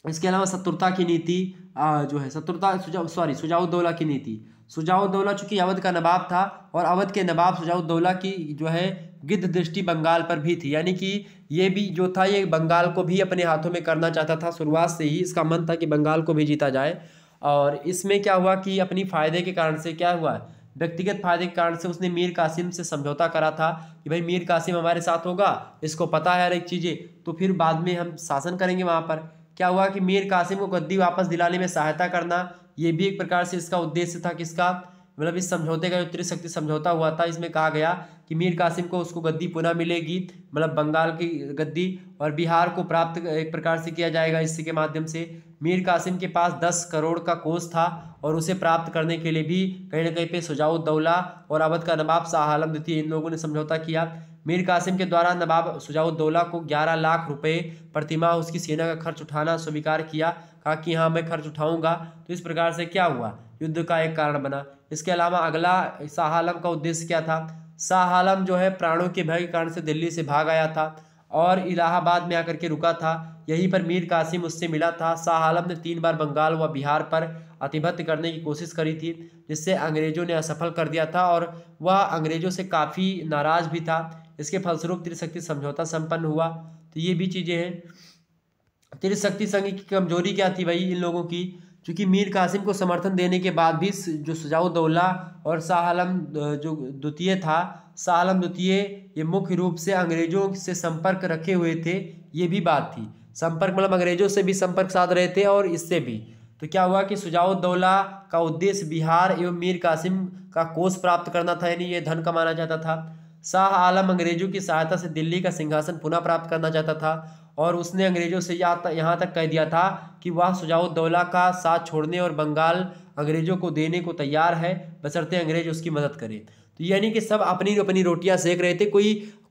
Speaker 1: इसके अलावा शत्रुता की नीति जो है, सुजाउद्दौला की नीति। सुजाउद्दौला चूंकि अवध का नवाब था, और अवध के नवाब सुजाउद्दौला की जो है गिद्ध दृष्टि बंगाल पर भी थी, यानी कि ये भी जो था ये बंगाल को भी अपने हाथों में करना चाहता था। शुरुआत से ही इसका मन था कि बंगाल को भी जीता जाए। और इसमें क्या हुआ कि अपनी फायदे के कारण से क्या हुआ, व्यक्तिगत फायदे के कारण से उसने मीर कासिम से समझौता करा था कि भाई मीर कासिम हमारे साथ होगा, इसको पता है हर एक चीज़ें, तो फिर बाद में हम शासन करेंगे वहाँ पर। क्या हुआ कि मीर कासिम को गद्दी वापस दिलाने में सहायता करना, ये भी एक प्रकार से इसका उद्देश्य था। किसका, मतलब इस समझौते का जो त्रिशक्ति समझौता हुआ था, इसमें कहा गया कि मीर कासिम को उसको गद्दी पुनः मिलेगी, मतलब बंगाल की गद्दी, और बिहार को प्राप्त एक प्रकार से किया जाएगा इसके माध्यम से। मीर कासिम के पास 10 करोड़ का कोष था, और उसे प्राप्त करने के लिए भी कहीं ना कहीं पे सुजाउद्दौला और अवध का नवाब शाह आलम द्वितीय इन लोगों ने समझौता किया। मीर कासिम के द्वारा नवाब सुजाउद्दौला को 11 लाख रुपए प्रतिमाह उसकी सेना का खर्च उठाना स्वीकार किया, कहा कि हाँ मैं खर्च उठाऊंगा। तो इस प्रकार से क्या हुआ, युद्ध का एक कारण बना। इसके अलावा अगला शाह आलम का उद्देश्य क्या था, शाह आलम जो है प्राणों के भय के कारण से दिल्ली से भाग आया था और इलाहाबाद में आकर के रुका था। यहीं पर मीर कासिम उससे मिला था। शाह आलम ने 3 बार बंगाल व बिहार पर आधिपत्य करने की कोशिश करी थी, जिससे अंग्रेजों ने असफल कर दिया था, और वह अंग्रेजों से काफ़ी नाराज भी था। इसके फलस्वरूप त्रिशक्ति समझौता संपन्न हुआ। तो ये भी चीज़ें हैं। त्रिशक्ति संघ की कमजोरी क्या थी भाई इन लोगों की, क्योंकि मीर कासिम को समर्थन देने के बाद भी जो सुजाउद्दौला और शाह आलम जो द्वितीय था, शाह आलम द्वितीय ये मुख्य रूप से अंग्रेजों से संपर्क रखे हुए थे। ये भी बात थी, संपर्क मतलब अंग्रेजों से भी संपर्क साध रहे थे और इससे भी। तो क्या हुआ कि सुजाउद्दौला का उद्देश्य बिहार एवं मीर कासिम का कोष प्राप्त करना था, यानी ये धन कमाना चाहता था। शाह आलम अंग्रेजों की सहायता से दिल्ली का सिंहासन पुनः प्राप्त करना चाहता था, और उसने अंग्रेजों से यहाँ तक कह दिया था कि वह सुजाउद्दौला का साथ छोड़ने और बंगाल अंग्रेजों को देने को तैयार है, बशर्ते अंग्रेज उसकी मदद करें। तो यानी कि सब अपनी अपनी रोटियां सेक रहे थे,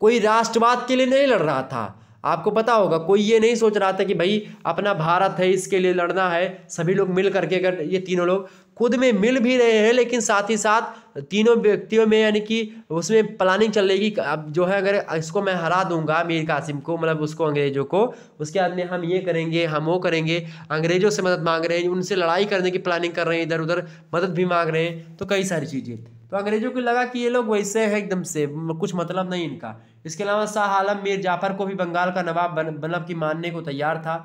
Speaker 1: कोई राष्ट्रवाद के लिए नहीं लड़ रहा था। आपको पता होगा, कोई ये नहीं सोच रहा था कि भाई अपना भारत है इसके लिए लड़ना है। सभी लोग मिल करके, अगर ये तीनों लोग खुद में मिल भी रहे हैं, लेकिन साथ ही साथ तीनों व्यक्तियों में यानी कि उसमें प्लानिंग चल रही कि अब जो है अगर इसको मैं हरा दूंगा मीर कासिम को, मतलब उसको अंग्रेजों को, उसके बाद में हम ये करेंगे हम वो करेंगे। अंग्रेजों से मदद मांग रहे हैं, उनसे लड़ाई करने की प्लानिंग कर रहे हैं, इधर उधर मदद भी मांग रहे हैं, तो कई सारी चीज़ें। तो अंग्रेजों को लगा कि ये लोग वैसे है एकदम से, कुछ मतलब नहीं इनका। इसके अलावा शाह आलम मीर जाफर को भी बंगाल का नवाब मतलब कि मानने को तैयार था,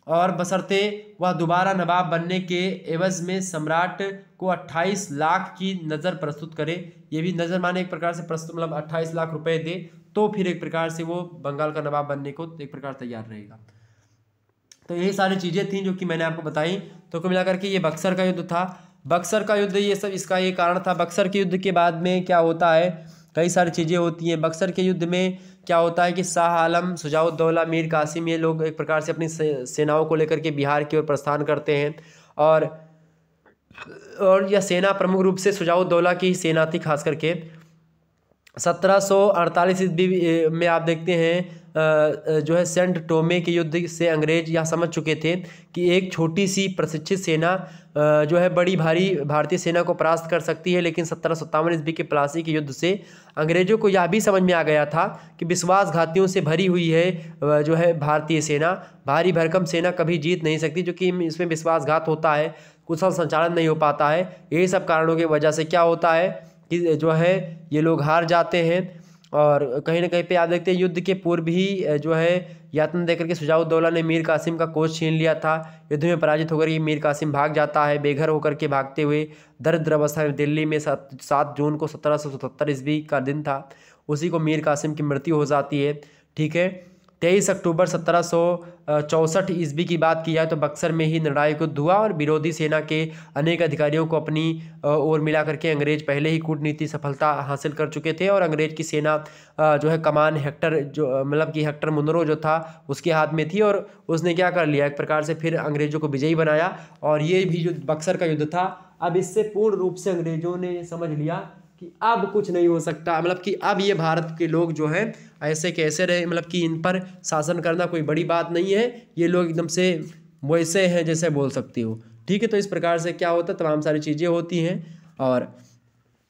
Speaker 1: और बशर्ते वह दोबारा नवाब बनने के एवज में सम्राट को 28 लाख की नज़र प्रस्तुत करे। ये भी नज़र माने एक प्रकार से प्रस्तुत, मतलब 28 लाख रुपए दे तो फिर एक प्रकार से वो बंगाल का नवाब बनने को एक प्रकार तैयार रहेगा। तो यही सारी चीज़ें थी जो कि मैंने आपको बताई। तो कुल मिलाकर के ये बक्सर का युद्ध था। बक्सर का युद्ध ये सब इसका ये कारण था। बक्सर के युद्ध के बाद में क्या होता है कई सारी चीज़ें होती हैं। बक्सर के युद्ध में क्या होता है कि शाह आलम, शुजाउद्दौला, मीर कासिम, ये लोग एक प्रकार से अपनी सेनाओं को लेकर के बिहार की ओर प्रस्थान करते हैं। और यह सेना प्रमुख रूप से शुजाउद्दौला की सेना थी खास करके। 1748 ईस्वी में आप देखते हैं जो है सेंट टोमे के युद्ध से अंग्रेज यह समझ चुके थे कि एक छोटी सी प्रशिक्षित सेना जो है बड़ी भारी भारतीय सेना को परास्त कर सकती है। लेकिन 1757 ईस्वी के प्लासी के युद्ध से अंग्रेजों को यह भी समझ में आ गया था कि विश्वासघातियों से भरी हुई है जो है भारतीय सेना। भारी भरकम सेना कभी जीत नहीं सकती, जो कि इसमें विश्वासघात होता है, कुशल संचालन नहीं हो पाता है। यही सब कारणों की वजह से क्या होता है कि जो है ये लोग हार जाते हैं। और कहीं ना कहीं पे आप देखते हैं युद्ध के पूर्व ही जो है यातना देकर के शुजाउद्दौला ने मीर कासिम का कोच छीन लिया था। युद्ध में पराजित होकर ये मीर कासिम भाग जाता है। बेघर होकर के भागते हुए दरिद्र अवस्था में दिल्ली में 7 जून को 1777 ईस्वी का दिन था, उसी को मीर कासिम की मृत्यु हो जाती है। ठीक है, 23 अक्टूबर 1764 ईस्वी की बात की जाए तो बक्सर में ही निर्णायक युद्ध हुआ और विरोधी सेना के अनेक अधिकारियों को अपनी ओर मिला करके अंग्रेज पहले ही कूटनीति सफलता हासिल कर चुके थे। और अंग्रेज की सेना जो है कमान हेक्टर जो मतलब कि हेक्टर मुनरो जो था उसके हाथ में थी, और उसने क्या कर लिया एक प्रकार से फिर अंग्रेजों को विजयी बनाया। और ये भी जो बक्सर का युद्ध था, अब इससे पूर्ण रूप से अंग्रेजों ने समझ लिया कि अब कुछ नहीं हो सकता, मतलब कि अब ये भारत के लोग जो हैं ऐसे कैसे रहे, मतलब कि इन पर शासन करना कोई बड़ी बात नहीं है, ये लोग एकदम से वैसे हैं जैसे बोल सकती हो। ठीक है, तो इस प्रकार से क्या होता है, तमाम सारी चीज़ें होती हैं और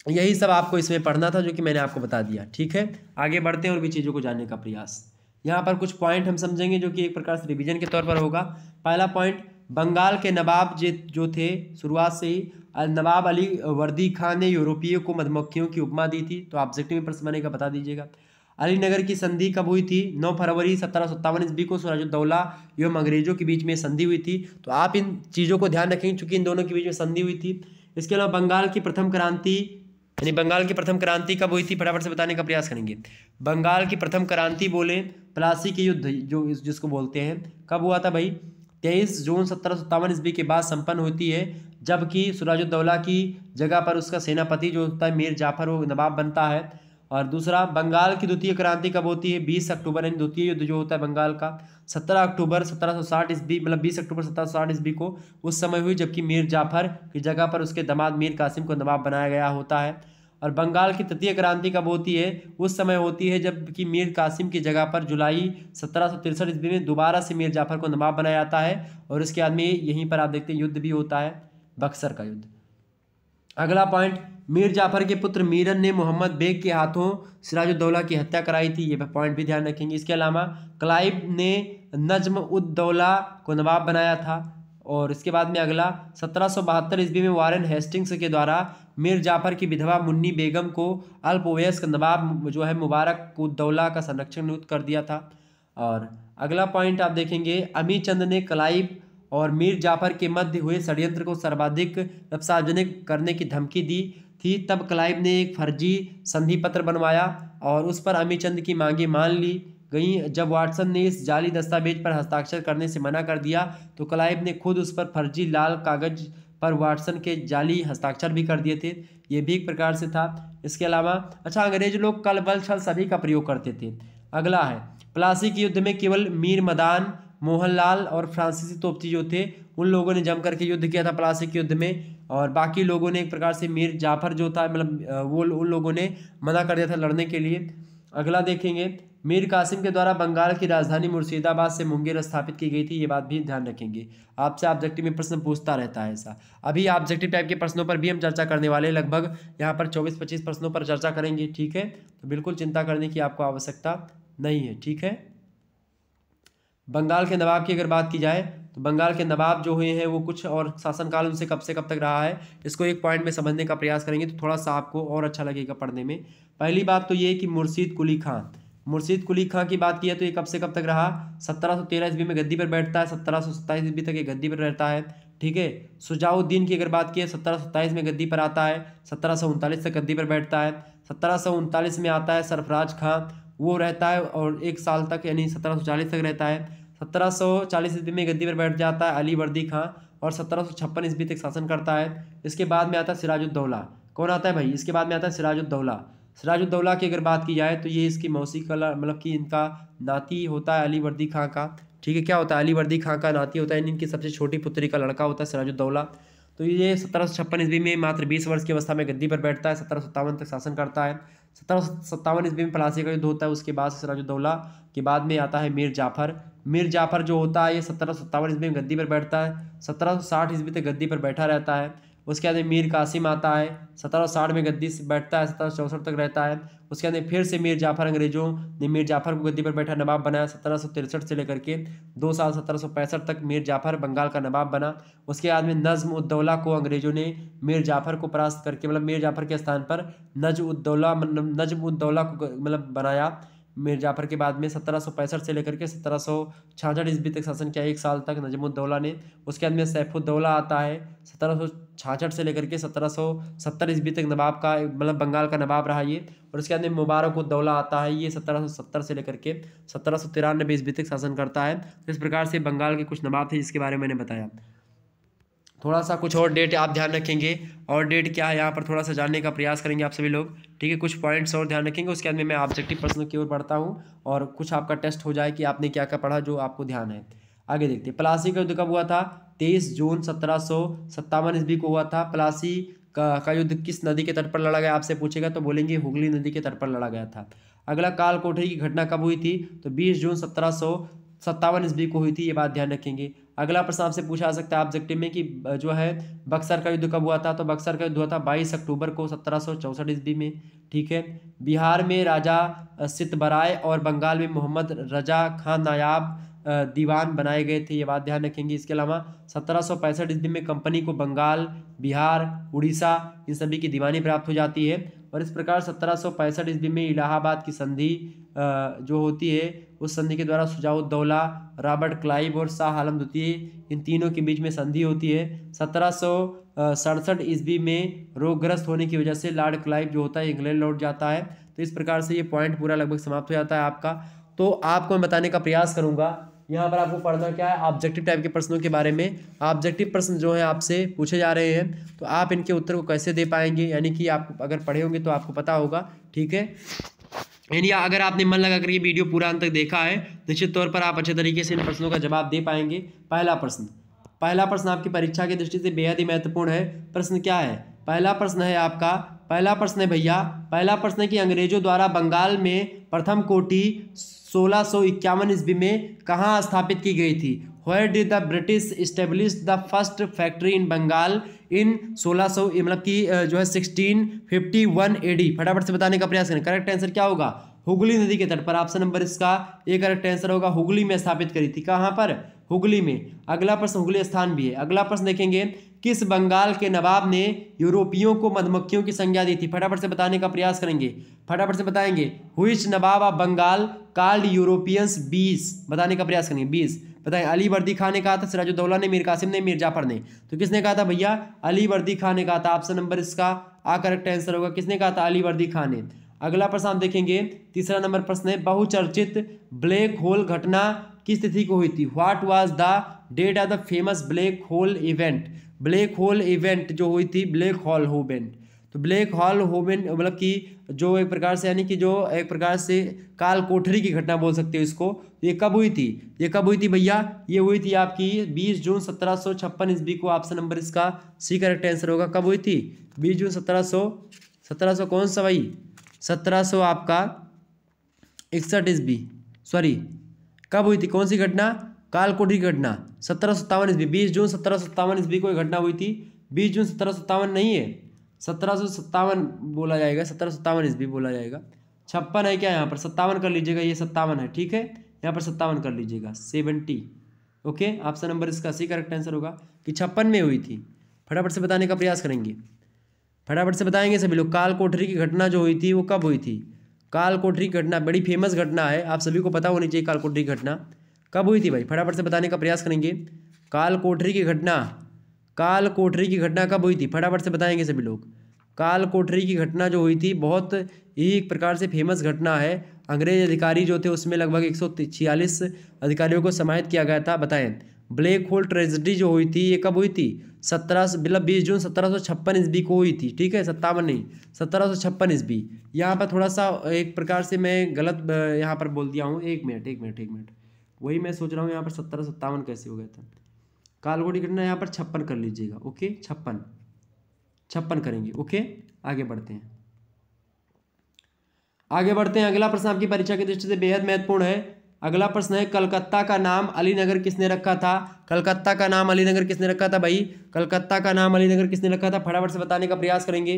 Speaker 1: यही सब आपको इसमें पढ़ना था जो कि मैंने आपको बता दिया। ठीक है, आगे बढ़ते हैं और भी चीज़ों को जानने का प्रयास। यहाँ पर कुछ पॉइंट हम समझेंगे जो कि एक प्रकार से रिवीजन के तौर पर होगा। पहला पॉइंट, बंगाल के नवाब जो थे शुरुआत से ही नवाब अली वर्दी खान ने यूरोपीय को मधुमक्खियों की उपमा दी थी, तो ऑब्जेक्टिव में प्रश्न बनेगा, बता दीजिएगा। अलीनगर की संधि कब हुई थी? 9 फरवरी 1757 ईस्वी को सिराजुद्दौला एवं अंग्रेजों के बीच में संधि हुई थी। तो आप इन चीज़ों को ध्यान रखेंगे चूंकि इन दोनों के बीच में संधि हुई थी। इसके अलावा बंगाल की प्रथम क्रांति, यानी बंगाल की प्रथम क्रांति कब हुई थी, फटाफट से बताने का प्रयास करेंगे। बंगाल की प्रथम क्रांति बोले प्लासी के युद्ध जो जिसको बोलते हैं, कब हुआ था भाई? 23 जून 1757 ईस्वी के बाद संपन्न होती है, जबकि सिराजुद्दौला की जगह पर उसका सेनापति जो होता है मीर जाफर वो नवाब बनता है। और दूसरा, बंगाल की द्वितीय क्रांति कब होती है? 20 अक्टूबर, यानी द्वितीय युद्ध जो होता है बंगाल का 17 अक्टूबर 1760 ईस्वी, मतलब 20 अक्टूबर 1760 ईस्वी को उस समय हुई, जबकि मीर जाफर की जगह पर उसके दामाद मीर कासिम को नवाब बनाया गया होता है। और बंगाल की तृतीय क्रांति कब होती है? उस समय होती है जबकि मीर कासिम की जगह पर जुलाई 1763 ईस्वी में दोबारा से मीर जाफर को नवाब बनाया जाता है। और उसके बाद में यहीं पर आप देखते हैं युद्ध भी होता है, बक्सर का युद्ध। अगला पॉइंट, मीर जाफर के पुत्र मीरन ने मोहम्मद बेग के हाथों सिराजुद्दौला की हत्या कराई थी, ये पॉइंट भी ध्यान रखेंगे। इसके अलावा क्लाइव ने नज्म उद दौला को नवाब बनाया था। और इसके बाद में अगला 1772 ईस्वी में वारेन हेस्टिंग्स के द्वारा मीर जाफर की विधवा मुन्नी बेगम को अल्पवयस्क नवाब जो है मुबारक उद दौला का संरक्षण नियुक्त कर दिया था। और अगला पॉइंट आप देखेंगे, अमी चंद ने क्लाइव और मीर जाफर के मध्य हुए षड्यंत्र को सर्वाधिक सार्वजनिक करने की धमकी दी थी। तब क्लाइव ने एक फर्जी संधि पत्र बनवाया और उस पर अमी चंद की मांगे मान ली गई। जब वाटसन ने इस जाली दस्तावेज पर हस्ताक्षर करने से मना कर दिया तो क्लाइव ने खुद उस पर फर्जी लाल कागज पर वाटसन के जाली हस्ताक्षर भी कर दिए थे, ये भी एक प्रकार से था। इसके अलावा अंग्रेज लोग कल बल छल सभी का प्रयोग करते थे। अगला है, प्लासी के युद्ध में केवल मीर मदान, मोहनलाल और फ्रांसीसी तोपची जो थे उन लोगों ने जम करके युद्ध किया था प्लासी के युद्ध में, और बाकी लोगों ने एक प्रकार से मीर जाफर जो था मतलब वो उन लोगों ने मना कर दिया था लड़ने के लिए। अगला देखेंगे, मीर कासिम के द्वारा बंगाल की राजधानी मुर्शिदाबाद से मुंगेर स्थापित की गई थी, ये बात भी ध्यान रखेंगे। आपसे ऑब्जेक्टिव में प्रश्न पूछता रहता है ऐसा। अभी ऑब्जेक्टिव टाइप के प्रश्नों पर भी हम चर्चा करने वाले हैं, लगभग यहाँ पर 24-25 प्रश्नों पर चर्चा करेंगे। ठीक है, तो बिल्कुल चिंता करने की आपको आवश्यकता नहीं है। ठीक है, बंगाल के नवाब की अगर बात की जाए तो बंगाल के नवाब जो हुए हैं वो कुछ और शासनकाल उनसे कब से कब तक रहा है, इसको एक पॉइंट में समझने का प्रयास करेंगे तो थोड़ा सा आपको और अच्छा लगेगा पढ़ने में। पहली बात तो ये कि मुर्शीद कुली खां की बात की है तो ये कब से कब तक रहा? 1713 ईस्वी में गद्दी पर बैठता है, 1727 ईस्वी तक ये गद्दी पर रहता है। ठीक है, शुजाउद्दीन की अगर बात की है 1727 में गद्दी पर आता है, 1739 तक गद्दी पर बैठता है। 1739 में आता है सरफराज खां, वो रहता है और 1 साल तक यानी 1740 तक रहता है। 1740 ईस्वी में गद्दी पर बैठ जाता है अली वर्दी खां और 1756 ईस्वी तक शासन करता है। इसके बाद में आता है सिराजुद्दौला। कौन आता है भाई? इसके बाद में आता है सिराजुद्दौला। सिराजुद्दौला की अगर बात की जाए तो ये इसकी मौसी का मतलब कि इनका नाती होता है अलीवर्दी खां का, ठीक है। क्या होता है? अलीवर्दी खां का नाती होता है, इनकी सबसे छोटी पुत्री का लड़का होता है सिराजुद्दौला। तो ये 1756 ईस्वी में मात्र 20 वर्ष की अवस्था में गद्दी पर बैठता है, 1757 तक शासन करता है। 1757 ईस्वी में प्लासी का युद्ध होता है, उसके बाद सिराजुद्दौला के बाद में आता है मीर जाफर। मीर जाफर जो होता है ये 1757 ईस्वी में गद्दी पर बैठता है, 1760 ईस्वी तक गद्दी पर बैठा रहता है। उसके बाद मीर कासिम आता है, 1760 में गद्दी से बैठता है, 1764 तक रहता है। उसके बाद फिर से मीर जाफर, अंग्रेजों ने मीर जाफर को गद्दी पर बैठा नवाब बनाया 1763 से लेकर के 2 साल 1765 तक मीर जाफर बंगाल का नवाब बना। उसके बाद में नज्म उद्दौला को अंग्रेजों ने मीर जाफर को परास्त करके मतलब मीर जाफर के स्थान पर नज्म उद्दौला को मतलब बनाया। मीर जाफर के बाद में 1765 से लेकर के 1766 ईस्वी तक शासन किया, 1 साल तक नजमुद्दौला ने। उसके बाद में सैफुद्दौला आता है, 1766 से लेकर के 1770 ईस्वी तक नवाब का मतलब बंगाल का नवाब रहा ये। और उसके बाद में मुबारकुद्दौला आता है, ये 1770 से लेकर के 1793 ईस्वी तक शासन करता है। तो इस प्रकार से बंगाल के कुछ नवाब थे जिसके बारे में मैंने बताया। थोड़ा सा कुछ और डेट आप ध्यान रखेंगे, और डेट क्या है यहाँ पर थोड़ा सा जानने का प्रयास करेंगे आप सभी लोग, ठीक है। कुछ पॉइंट्स और ध्यान रखेंगे, उसके बाद में मैं ऑब्जेक्टिव प्रश्नों की ओर बढ़ता हूँ और कुछ आपका टेस्ट हो जाए कि आपने क्या क्या पढ़ा जो आपको ध्यान है। आगे देखते हैं, प्लासी का युद्ध कब हुआ था? 23 जून 1757 ईस्वी को हुआ था। प्लासी का युद्ध किस नदी के तट पर लड़ा गया आपसे पूछेगा तो बोलेंगे हुगली नदी के तट पर लड़ा गया था। अगला, काल कोठरी की घटना कब हुई थी? तो 20 जून 1757 ईस्वी को हुई थी, ये बात ध्यान रखेंगे। अगला प्रश्न आपसे पूछा जा सकता है ऑब्जेक्टिव में कि जो है बक्सर का युद्ध कब हुआ था? तो बक्सर का युद्ध हुआ था 22 अक्टूबर को 1764 ईस्वी में, ठीक है। बिहार में राजा सितबराय और बंगाल में मोहम्मद रजा खान नायाब दीवान बनाए गए थे, ये बात ध्यान रखेंगे। इसके अलावा 1765 ईस्वी में कंपनी को बंगाल, बिहार, उड़ीसा इन सभी की दीवानी प्राप्त हो जाती है। और इस प्रकार 1765 ईस्वी में इलाहाबाद की संधि जो होती है उस संधि के द्वारा शुजाउद्दौला, रॉबर्ट क्लाइव और शाह आलम द्वितीय इन तीनों के बीच में संधि होती है। 1767 ईस्वी में रोगग्रस्त होने की वजह से लॉर्ड क्लाइव जो होता है इंग्लैंड लौट जाता है। तो इस प्रकार से ये पॉइंट पूरा लगभग समाप्त हो जाता है आपका। तो आपको मैं बताने का प्रयास करूंगा यहाँ पर आपको पढ़ना क्या है, ऑब्जेक्टिव टाइप के प्रश्नों के बारे में। ऑब्जेक्टिव प्रश्न जो है आपसे पूछे जा रहे हैं तो आप इनके उत्तर को कैसे दे पाएंगे, यानी कि आप अगर पढ़े होंगे तो आपको पता होगा, ठीक है। यानी अगर आपने मन लगा कर ये वीडियो पूरा अंत तक देखा है निश्चित तौर पर आप अच्छे तरीके से इन प्रश्नों का जवाब दे पाएंगे। पहला प्रश्न आपकी परीक्षा की दृष्टि से बेहद ही महत्वपूर्ण है। प्रश्न क्या है? पहला प्रश्न है आपका, पहला प्रश्न है भैया, पहला प्रश्न है कि अंग्रेजों द्वारा बंगाल में प्रथम कोठी 1651 ईस्वी में कहाँ स्थापित की गई थी? Where did the British establish the first factory in Bengal in 1600 मतलब कि जो है 1651 AD? फटाफट से बताने का प्रयास करें। करेक्ट आंसर क्या होगा? हुगली नदी के तट पर। ऑप्शन नंबर इसका ए करेक्ट आंसर होगा। हुगली में स्थापित करी थी। कहाँ पर? हुगली में। अगला प्रश्न हुगली स्थान भी है। अगला प्रश्न देखेंगे, किस बंगाल के नवाब ने यूरोपियों को मधुमक्खियों की संज्ञा दी थी? फटाफट से बताने का प्रयास करेंगे, फटाफट से बताएंगे। Which nawab of Bengal called Europeans bees? बताने का प्रयास करेंगे। 20 बताएं। अलीवर्दी खान ने कहा था, सिराजुद्दौला ने, मीर कासिम ने, मीर जाफर ने? तो किसने कहा था भैया? अलीवर्दी खान ने कहा था। ऑप्शन नंबर इसका आ करेक्ट आंसर होगा। किसने कहा था? अलीवर्दी खान ने। अगला प्रश्न आप देखेंगे, तीसरा नंबर प्रश्न है, बहुचर्चित ब्लैक होल घटना किस तिथि को हुई थी? What was the date of the famous black hole event? Black hole event जो हुई थी, ब्लैक होल इवेंट, तो ब्लैक होल इवेंट मतलब कि जो एक प्रकार से यानी कि जो एक प्रकार से काल कोठरी की घटना बोल सकते हो इसको। ये कब हुई थी? ये कब हुई थी भैया? ये हुई थी आपकी 20 जून 1756 ईस्वी को। ऑप्शन नंबर इसका सी करेक्ट आंसर होगा। कब हुई थी? 20 जून 1700 कौन सा भाई? 1700 आपका 61 ईस्वी, सॉरी कब हुई थी? कौन सी घटना? काल कोठरी की घटना 1757 ईस्वी। 20 जून 1757 ईस्वी को घटना हुई थी। 20 जून 1757 नहीं है, 1757 बोला जाएगा, 1757 ईस्वी बोला जाएगा। 56 है क्या यहाँ पर? 57 कर लीजिएगा, ये 57 है, ठीक है। यहाँ पर 57 कर लीजिएगा, 70। ओके, ऑप्शन नंबर इसका सी करेक्ट आंसर होगा कि 56 में हुई थी। फटाफट से बताने का प्रयास करेंगे, फटाफट से बताएंगे सभी लोग। काल कोठरी की घटना जो हुई थी वो कब हुई थी? काल कोठरी की घटना बड़ी फेमस घटना है, आप सभी को पता होनी चाहिए। काल कोठरी की घटना कब हुई थी भाई? फटाफट से बताने का प्रयास करेंगे। काल कोठरी की घटना, काल कोठरी की घटना कब हुई थी? फटाफट से बताएंगे सभी लोग। काल कोठरी की घटना जो हुई थी बहुत ही एक प्रकार से फेमस घटना है। अंग्रेज अधिकारी जो थे उसमें लगभग 146 अधिकारियों को समाहित किया गया था। बताएं, ब्लैक होल ट्रेजेडी जो हुई थी ये कब हुई थी? 20 जून 1756 ईस्वी को हुई थी। ठीक है, 57 नहीं, 1756 ईस्वी। यहाँ पर थोड़ा सा एक प्रकार से मैं गलत यहाँ पर बोल दिया हूँ। एक मिनट, वही मैं सोच रहा हूँ यहाँ पर 1757 कैसे हो गया था। कालकोटी घटना यहाँ पर 56 कर लीजिएगा। ओके, 56 करेंगे। ओके, आगे बढ़ते हैं। अगला प्रश्न आपकी परीक्षा की दृष्टि से बेहद महत्वपूर्ण है। अगला प्रश्न है, कलकत्ता का नाम अलीनगर किसने रखा था? कलकत्ता का नाम अलीनगर किसने रखा था भाई? कलकत्ता का नाम अलीनगर किसने रखा था? फटाफट से बताने का प्रयास करेंगे।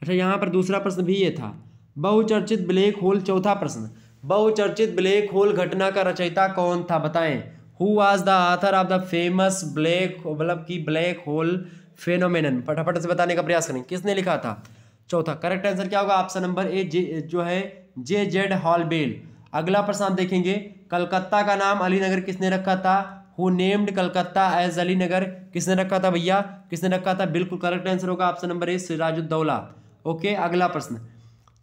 Speaker 1: अच्छा, यहाँ पर दूसरा प्रश्न भी ये था, बहुचर्चित ब्लैक होल। चौथा प्रश्न, बहुचर्चित ब्लैक होल घटना का रचयिता कौन था? बताएं। Who was the author of the famous black whole phenomenon? फटाफट से बताने का प्रयास करें, किसने लिखा था? चौथा करेक्ट आंसर क्या होगा? ऑप्शन नंबर ए, जो है J.Z. हॉलबेल। अगला प्रश्न आप देखेंगे, कलकत्ता का नाम अलीनगर किसने रखा था? Who named Calcutta as Alinagar? किसने रखा था भैया? बिल्कुल करेक्ट आंसर होगा option number A, Sirajuddaula. Okay, अगला प्रश्न,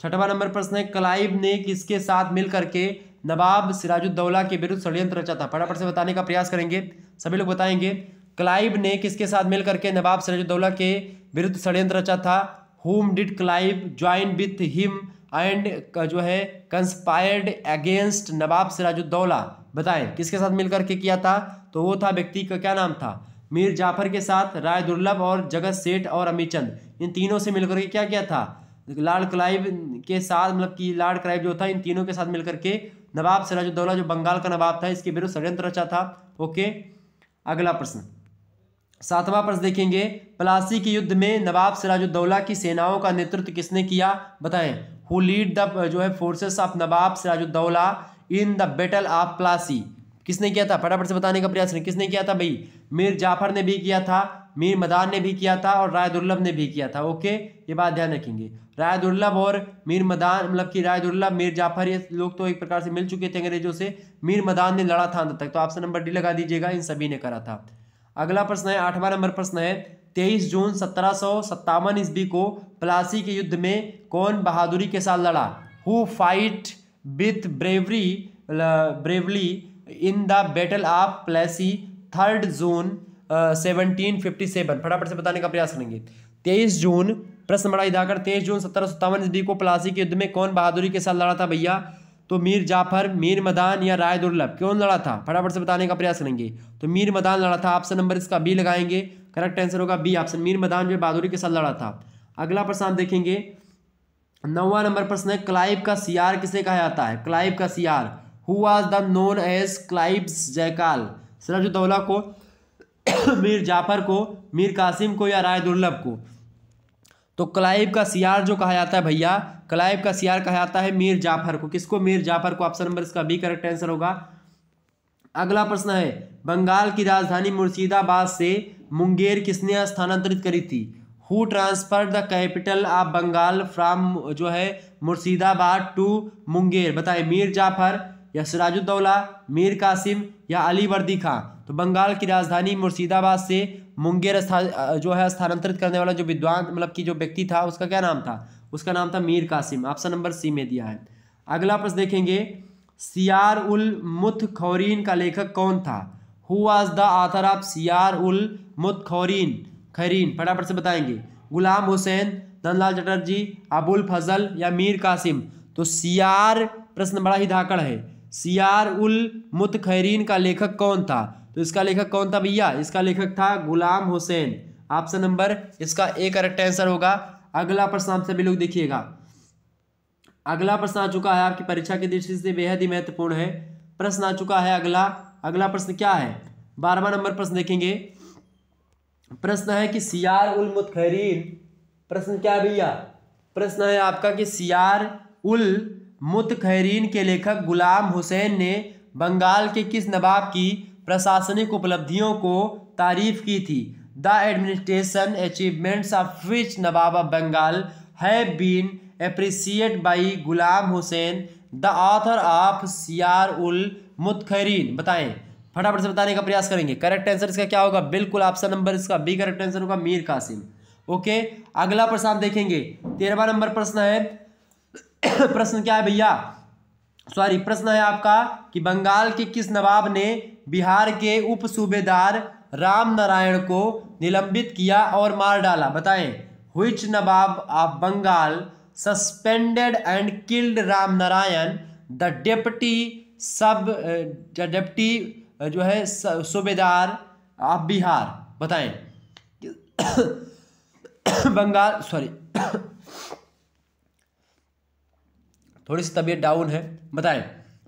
Speaker 1: छठवां नंबर प्रश्न है, क्लाइव ने किसके साथ मिलकर के नवाब सिराजुद्दौला के विरुद्ध षड्यंत्र रचा था? फटाफट से बताने का प्रयास करेंगे, सभी लोग बताएंगे। क्लाइव ने किसके साथ मिलकर के नवाब सिराजुद्दौला के विरुद्ध षड्यंत्र रचा था? Whom did Clive join with him and जो है कंस्पायर्ड अगेंस्ट नवाब सिराजुद्दौला? बताएं, किसके साथ मिलकर के किया था? तो वो था, व्यक्ति का क्या नाम था? मीर जाफर के साथ, राय दुर्लभ और जगत सेठ और अमीचंद, इन तीनों से मिलकर के क्या किया था? लॉर्ड क्लाइव के साथ, लॉर्ड क्लाइव जो था, इन तीनों के साथ मिलकर के नवाब सिराजुद्दौला जो बंगाल का नवाब था, इसके विरुद्ध षड्यंत्र रचा था। ओके, अगला प्रश्न, सातवां प्रश्न देखेंगे, प्लासी के युद्ध में नवाब सिराजुद्दौला की सेनाओं का नेतृत्व किसने किया? बताएं। हु लीड द जो है forces of nawab Sirajuddaula in the battle of Plassey? किसने किया था? फटाफट से बताने का प्रयास करें, किसने किया था भाई? मीर जाफर ने भी किया था, मीर मदान ने भी किया था और राय दुर्लभ ने भी किया था। ओके, ये बात ध्यान रखेंगे। राय दुर्लभ और मीर मदान, राय दुर्लभ, मीर जाफर, ये लोग तो एक प्रकार से मिल चुके थे अंग्रेजों से। मीर मदान ने लड़ा था अंत तक, तो ऑप्शन नंबर डी लगा दीजिएगा, इन सभी ने करा था। अगला प्रश्न है, 8वां नंबर प्रश्न है, 23 जून 1757 ईस्वी को प्लासी के युद्ध में कौन बहादुरी के साथ लड़ा? Who fight with bravely in the battle of Plassey 3 जून 1757? फटाफट से बताने का प्रयास करेंगे। 23 जून, प्रश्न बड़ा इधाकर, 23 जून 1757 ईस्वी को प्लासी के युद्ध में कौन बहादुरी के साथ लड़ा था भैया? तो मीर जाफर, मीर मदान या राय दुर्लभ, कौन लड़ा था? फटाफट से बताने का प्रयास करेंगे। तो मीर मदान लड़ा था, ऑप्शन नंबर इसका बी लगाएंगे, करेक्ट आंसर होगा बी ऑप्शन, मीर मदान जो बहादुरी के साथ लड़ा था। अगला प्रश्न आप देखेंगे, 9वां नंबर प्रश्न है, क्लाइव का सियार किसे कहा जाता है? क्लाइव का सियार, who was the known as Clive's jackal? Sirajuddaula को, मीर जाफर को, मीर कासिम को या राय दुर्लभ को? तो क्लाइव का सियार जो कहा जाता है भैया, क्लाइव का सियार कहा जाता है मीर जाफर को। किसको? मीर जाफर को, ऑप्शन नंबर इसका बी करेक्ट आंसर होगा। अगला प्रश्न है, बंगाल की राजधानी मुर्शिदाबाद से मुंगेर किसने स्थानांतरित करी थी? Who transferred the capital of Bengal from जो है मुर्शिदाबाद टू मुंगेर? बताएं, मीर जाफर या सिराजुद्दौला, मीर कासिम या अली वर्दी खां? तो बंगाल की राजधानी मुर्शिदाबाद से मुंगेर जो है स्थानांतरित करने वाला जो विद्वान जो व्यक्ति था, उसका क्या नाम था? उसका नाम था Mir Qasim, option number C में दिया है। अगला प्रश्न देखेंगे, सियार उल मुतखौरीन का लेखक कौन था? Who was the author of Siyar ul मुतखौरीन? फटाफट से बताएंगे। गुलाम हुसैन, नंदलाल चटर्जी, अबुल फजल या मीर कासिम? तो सियार, प्रश्न बड़ा ही धाकड़ है, सियार उल मुतखौरीन का लेखक कौन था? तो इसका लेखक कौन था भैया? इसका लेखक था गुलाम हुसैन, ऑप्शन नंबर इसका ए करेक्ट आंसर होगा। अगला प्रश्न आप सभी लोग देखिएगा, अगला प्रश्न आ चुका है, आपकी परीक्षा की दृष्टि से बेहद ही महत्वपूर्ण है। प्रश्न आ चुका है अगला प्रश्न क्या है? 12वां नंबर प्रश्न देखेंगे। प्रश्न है कि सियार उल मुतखौरीन, प्रश्न क्या है भैया? प्रश्न है आपका कि सियार उल मुतखौरीन के लेखक गुलाम हुसैन ने बंगाल के किस नवाब की प्रशासनिक उपलब्धियों को तारीफ की थी? The administration achievements of which nawab of Bengal have been appreciated by Ghulam Husain the author of Siyar ul मुतखौरीन? बताएं, फटाफट से बताने का प्रयास करेंगे। करेक्ट आंसर इसका क्या होगा? बिल्कुल ऑप्शन नंबर इसका बी करेक्ट आंसर होगा, मीर कासिम। ओके, अगला प्रश्न आप देखेंगे, 13वां नंबर प्रश्न है। प्रश्न क्या है भैया? सॉरी, प्रश्न है आपका कि बंगाल के किस नवाब ने बिहार के उप सूबेदार राम नारायण को निलंबित किया और मार डाला? बताएं। Which nawab of Bengal suspended and killed Ram Narayan the deputy जो है सूबेदार ऑफ बिहार? बताएं। बंगाल, सॉरी थोड़ी सी तबीयत डाउन है। बताएं,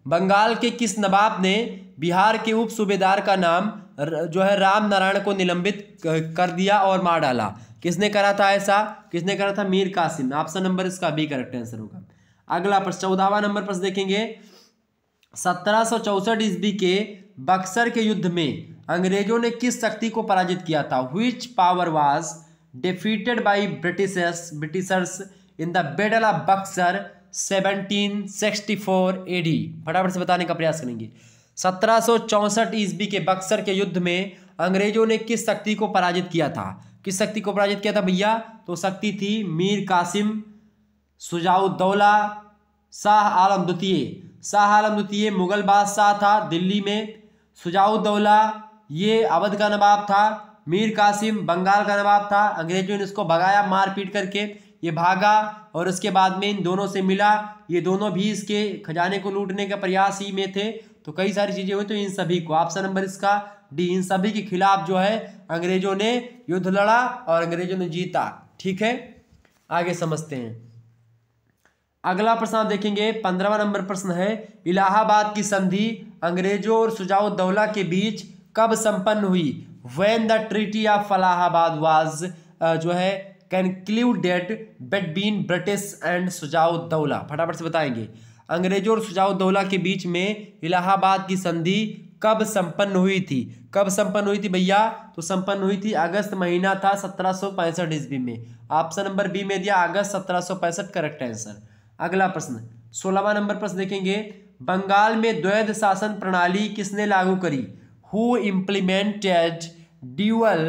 Speaker 1: बंगाल के किस नवाब ने बिहार के उप सूबेदार का नाम जो है राम नारायण को निलंबित कर दिया और मार डाला? किसने करा था ऐसा? किसने करा था? मीर कासिम। ऑप्शन नंबर इसका बी करेक्ट आंसर होगा। अगला प्रश्न 14वां नंबर प्रश्न देखेंगे। 1764 ईस्वी के बक्सर के युद्ध में अंग्रेजों ने किस शक्ति को पराजित किया था? Which power was defeated by Britishers in the battle of Buxar 1764 AD? फटाफट से बताने का प्रयास करेंगे। 1764 ईस्वी के बक्सर के युद्ध में अंग्रेजों ने किस शक्ति को पराजित किया था? किस शक्ति को पराजित किया था भैया? तो शक्ति थी मीर कासिम, शुजाउद्दौला, शाह आलम द्वितीय। शाह आलम द्वितीय मुगल बादशाह था दिल्ली में। शुजाउद्दौला ये अवध का नवाब था। मीर कासिम बंगाल का नवाब था। अंग्रेजों ने इसको भगाया मार पीट करके, ये भागा और उसके बाद में इन दोनों से मिला। ये दोनों भी इसके खजाने को लूटने का प्रयास ही में थे। तो कई सारी चीजें हुई, तो इन सभी को, ऑप्शन नंबर इसका डी, इन सभी के खिलाफ जो है अंग्रेजों ने युद्ध लड़ा और अंग्रेजों ने जीता। ठीक है, आगे समझते हैं। अगला प्रश्न आप देखेंगे। 15वां नंबर प्रश्न है, इलाहाबाद की संधि अंग्रेजों और शुजाउद्दौला के बीच कब संपन्न हुई? When the treaty of Allahabad was जो है concluded between British and Shujauddaula? फटाफट से बताएंगे। अंग्रेजों और शुजाउद्दौला के बीच में इलाहाबाद की संधि कब संपन्न हुई थी? कब संपन्न हुई थी भैया? तो संपन्न हुई थी अगस्त महीना था 1765 ईस्वी में। ऑप्शन नंबर बी में दिया अगस्त 1765 करेक्ट आंसर। अगला प्रश्न 16वां नंबर प्रश्न देखेंगे। बंगाल में द्वैध शासन प्रणाली किसने लागू करी? Who implemented dual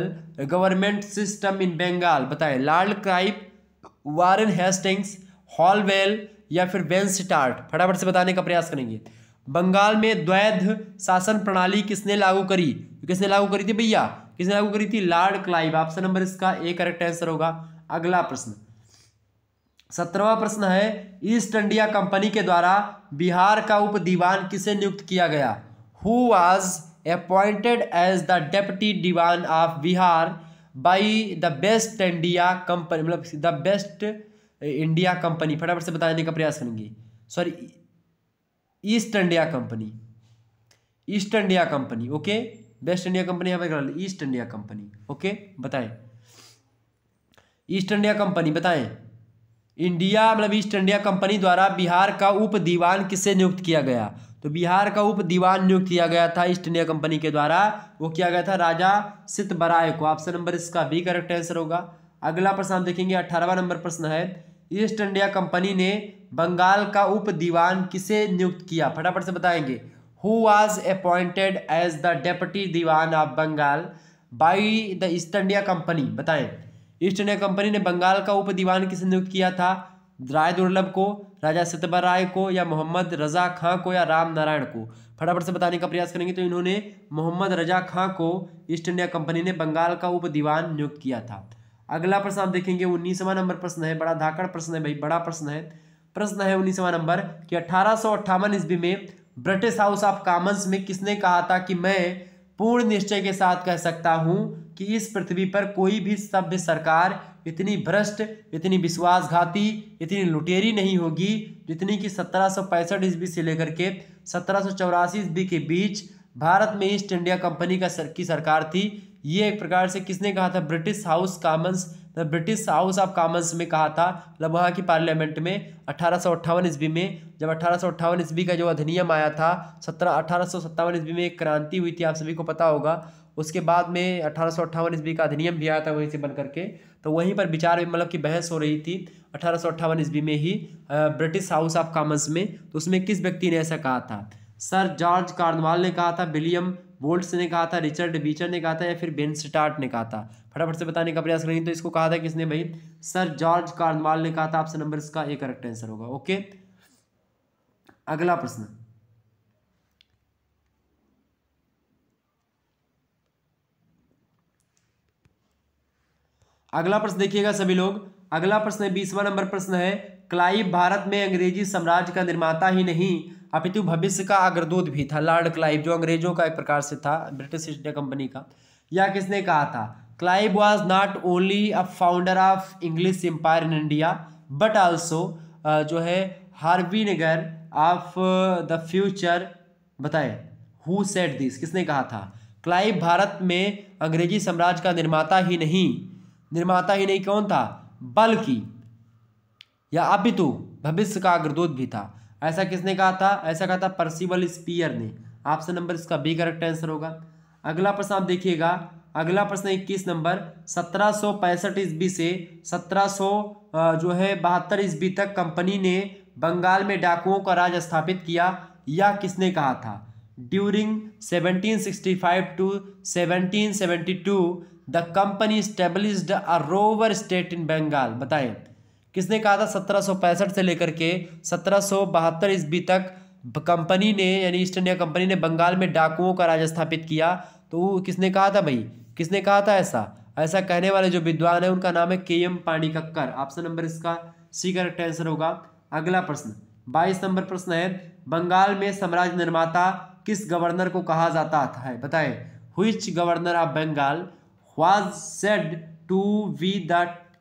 Speaker 1: government system in Bengal? बताएं। Lord Clive, Warren Hastings, Holwell या फिर वेंस्टार्ट? फटाफट से बताने का प्रयास करेंगे। बंगाल में द्वैध शासन प्रणाली किसने लागू करी? किसने लागू करी थी भैया? किसने लागू करी थी? Lord Clive. ऑप्शन नंबर इसका ए करेक्ट आंसर होगा। अगला प्रश्न 17वां प्रश्न है, ईस्ट इंडिया कंपनी के द्वारा बिहार का उप दीवान किसे नियुक्त किया गया? Who was appointed as the deputy diwan of Bihar by the West India Company? मतलब द बेस्ट इंडिया कंपनी। फटाफट से बताने का प्रयास करेंगे। Sorry, East India Company. East India Company, okay. Best India Company यहाँ पे, ईस्ट इंडिया कंपनी, ओके। बताएं। ईस्ट इंडिया कंपनी बताएं। इंडिया मतलब ईस्ट इंडिया कंपनी द्वारा बिहार का उप दीवान किसे नियुक्त किया गया? तो बिहार का उप दीवान नियुक्त किया गया था ईस्ट इंडिया कंपनी के द्वारा। वो किया गया था राजा सितबराय को। ऑप्शन नंबर इसका बी करेक्ट आंसर होगा। अगला प्रश्न आप देखेंगे। 18वां नंबर प्रश्न है, ईस्ट इंडिया कंपनी ने बंगाल का उप दीवान किसे नियुक्त किया? फटाफट से बताएंगे। Who was appointed as the deputy diwan of Bengal by the East India Company? बताएं। ईस्ट इंडिया कंपनी ने बंगाल का उप दीवान किसे नियुक्त किया था? राय दुर्लभ को, राजा सितबराय को, या मोहम्मद रजा खां को, या राम नारायण को? फटाफट से बताने का प्रयास करेंगे। तो इन्होंने मोहम्मद रजा खां को ईस्ट इंडिया कंपनी ने बंगाल का उप दीवान नियुक्त किया था। अगला प्रश्न आप देखेंगे। 19वां नंबर प्रश्न है, बड़ा धाकड़ प्रश्न है भाई, बड़ा प्रश्न है। प्रश्न है 19वां नंबर कि 1858 ईस्वी में ब्रिटिश हाउस ऑफ कॉमन्स में किसने कहा था कि मैं पूर्ण निश्चय के साथ कह सकता हूं कि इस पृथ्वी पर कोई भी सभ्य सरकार इतनी भ्रष्ट, इतनी विश्वासघाती, इतनी लुटेरी नहीं होगी जितनी कि 1765 ईस्वी से लेकर के 1784 ईस्वी के बीच भारत में ईस्ट इंडिया कंपनी की सरकार थी। ये एक प्रकार से किसने कहा था? British house Commons, British house of Commons में कहा था, मतलब वहाँ की पार्लियामेंट में 1858 ईस्वी में। जब 1858 ईस्वी का जो अधिनियम आया था, 1857 ईस्वी में एक क्रांति हुई थी, आप सभी को पता होगा। उसके बाद में 1858 ईस्वी का अधिनियम भी आया था वहीं से बन करके। तो वहीं पर विचार मतलब कि बहस हो रही थी 1858 ईस्वी में ही ब्रिटिश हाउस ऑफ कॉमन्स में। तो उसमें किस व्यक्ति ने ऐसा कहा था? सर जॉर्ज कॉर्नवाल ने कहा था, विलियम वोल्ट्स ने कहा था, रिचर्ड बीचर ने कहा था, या फिर वेंस्टार्ट ने कहा था? फटाफट से बताने का प्रयास करेंगे। तो इसको कहा था किसने भाई? सर जॉर्ज कॉर्नवाल ने कहा था। ऑप्शन नंबर इसका ए करेक्ट आंसर होगा, ओके। अगला प्रश्न, अगला प्रश्न देखिएगा सभी लोग। अगला प्रश्न है 20वां नंबर प्रश्न है, क्लाइव भारत में अंग्रेजी साम्राज्य का निर्माता ही नहीं अपितु भविष्य का अग्रदूत भी था। लॉर्ड क्लाइव जो अंग्रेजों का एक प्रकार से था, ब्रिटिश ईस्ट इंडिया कंपनी का, यह किसने कहा था? Clive was not only a founder of English empire in India but also जो है हार्विंगर ऑफ द फ्यूचर। बताए हु सेड दिस, किसने कहा था? क्लाइव भारत में अंग्रेजी साम्राज्य का निर्माता ही नहीं कौन था? बल्कि या अपितु भविष्य का अग्रदूत भी था। ऐसा किसने कहा था? ऐसा कहा था पर्सिवल स्पीयर ने। ऑप्शन नंबर इसका बी करेक्ट आंसर होगा। अगला प्रश्न आप देखिएगा, अगला प्रश्न 21 नंबर, 1765 ईस्वी से 1772 ईस्वी तक कंपनी ने बंगाल में डाकुओं का राज स्थापित किया, यह किसने कहा था? During 1765 to 1772 the company established a रोवर स्टेट इन बंगाल। बताएं किसने कहा था? 1765 से लेकर के 1772 ईस्वी तक कंपनी ने यानी ईस्ट इंडिया कंपनी ने बंगाल में डाकुओं का राज स्थापित किया। तो वो किसने कहा था भाई? किसने कहा था ऐसा कहने वाले जो विद्वान है उनका नाम है के.एम. पाणिक्कर। ऑप्शन नंबर इसका सी करेक्ट आंसर होगा। अगला प्रश्न 22 नंबर प्रश्न है, बंगाल में साम्राज्य निर्माता किस गवर्नर को कहा जाता है? बताएं which governor of Bengal was said to be the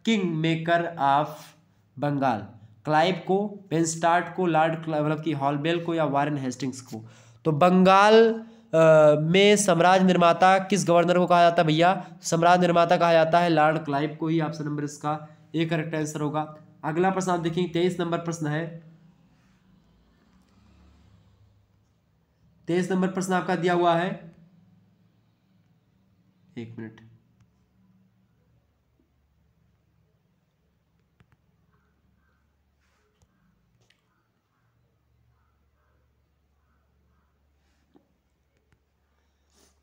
Speaker 1: king maker of Bengal? Clive को, पेनस्टार्ट को, लॉर्ड मतलब कि हॉलबेल को, या वारेन हेस्टिंग्स को? तो बंगाल में साम्राज्य निर्माता किस गवर्नर को कहा जाता है भैया? साम्राज्य निर्माता कहा जाता है लॉर्ड क्लाइव को ही। ऑप्शन नंबर इसका ए करेक्ट आंसर होगा। अगला प्रश्न आप देखेंगे 23 नंबर प्रश्न है। 23 नंबर प्रश्न आपका दिया हुआ है, एक मिनट,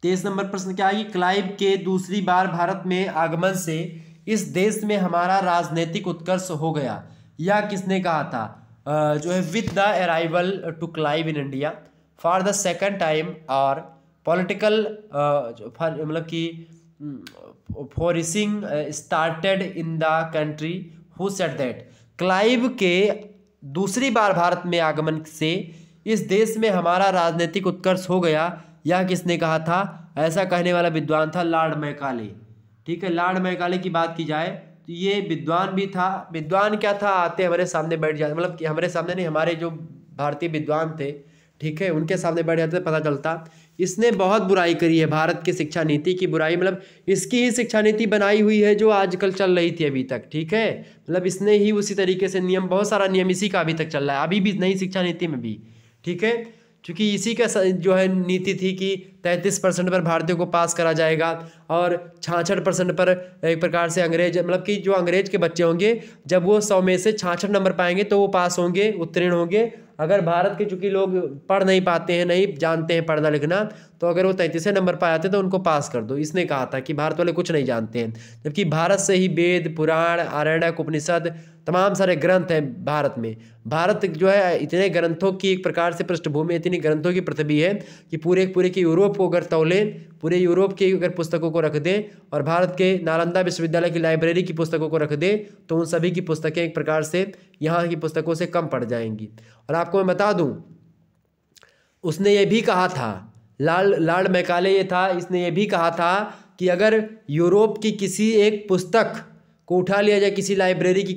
Speaker 1: तेईस नंबर प्रश्न क्या है? क्लाइव के दूसरी बार भारत में आगमन से इस देश में हमारा राजनीतिक उत्कर्ष हो गया, यह किसने कहा था? जो है with the arrival to Clive in India for the second time और पॉलिटिकल मतलब कि flourishing started in the country, who said that? Clive के दूसरी बार भारत में आगमन से इस देश में हमारा राजनीतिक उत्कर्ष हो गया, यह किसने कहा था? ऐसा कहने वाला विद्वान था लॉर्ड मैकाले। ठीक है, लॉर्ड मैकाले की बात की जाए तो ये विद्वान भी था। विद्वान क्या था? आते हमारे सामने बैठ जाते, मतलब कि हमारे सामने नहीं, हमारे जो भारतीय विद्वान थे, ठीक है, उनके सामने बैठ जाते पता चलता इसने बहुत बुराई करी है भारत की शिक्षा नीति की बुराई, मतलब इसकी ही शिक्षा नीति बनाई हुई है जो आजकल चल रही थी अभी तक। ठीक है, मतलब इसने ही उसी तरीके से नियम, बहुत सारा नियम इसी का अभी तक चल रहा है, अभी भी नई शिक्षा नीति में भी। ठीक है, क्योंकि इसी का जो है नीति थी कि 33% पर भारतीयों को पास करा जाएगा और 66% पर एक प्रकार से अंग्रेज, मतलब कि जो अंग्रेज के बच्चे होंगे जब वो 100 में से 66 नंबर पाएंगे तो वो पास होंगे, उत्तीर्ण होंगे। अगर भारत के चूंकि लोग पढ़ नहीं पाते हैं, नहीं जानते हैं पढ़ना लिखना, तो अगर वो 33 नंबर पाए जाते तो उनको पास कर दो। इसने कहा था कि भारत वाले कुछ नहीं जानते हैं, जबकि भारत से ही वेद, पुराण, आरण्यक, उपनिषद, तमाम सारे ग्रंथ हैं भारत में। भारत जो है इतने ग्रंथों की एक प्रकार से पृष्ठभूमि, इतनी ग्रंथों की पृथ्वी है कि पूरे के यूरोप को अगर तौलें, पूरे यूरोप की अगर पुस्तकों को रख दें और भारत के नालंदा विश्वविद्यालय की लाइब्रेरी की पुस्तकों को रख दें तो उन सभी की पुस्तकें एक प्रकार से यहाँ की पुस्तकों से कम पड़ जाएंगी। और आपको मैं बता दूं, उसने ये भी कहा था, लॉर्ड मैकाले ये था, इसने ये भी कहा था कि अगर यूरोप की किसी एक पुस्तक को उठा लिया जाए, किसी लाइब्रेरी की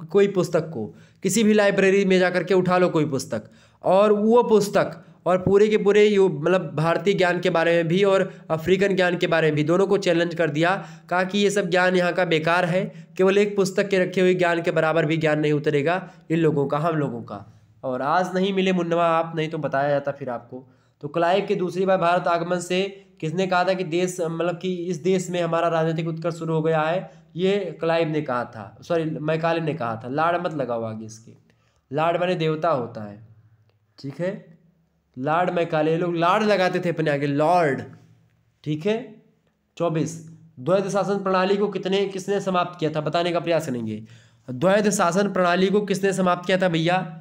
Speaker 1: कोई पुस्तक को, किसी भी लाइब्रेरी में जाकर के उठा लो कोई पुस्तक, और वो पुस्तक और पूरे के पूरे मतलब भारतीय ज्ञान के बारे में भी और अफ्रीकन ज्ञान के बारे में भी दोनों को चैलेंज कर दिया, कहा कि ये सब ज्ञान यहाँ का बेकार है, केवल एक पुस्तक के रखे हुए ज्ञान के बराबर भी ज्ञान नहीं उतरेगा इन लोगों का, हम लोगों का। और आज नहीं मिले मुन्नवा आप, नहीं तो बताया जाता फिर आपको। तो क्लाइव के दूसरी बार भारत आगमन से किसने कहा था कि देश, मतलब कि इस देश में हमारा राजनीतिक उत्कर्ष शुरू हो गया है? ये क्लाइव ने कहा था, सॉरी मैकाले ने कहा था। लॉर्ड मत लगाओ आगे इसके, लॉर्ड माने देवता होता है। ठीक है, लॉर्ड मैकाले, लोग लॉर्ड लगाते थे अपने आगे, लॉर्ड। ठीक है, 24 द्वैध शासन प्रणाली को किसने समाप्त किया था? बताने का प्रयास करेंगे। द्वैध शासन प्रणाली को किसने समाप्त किया था भैया?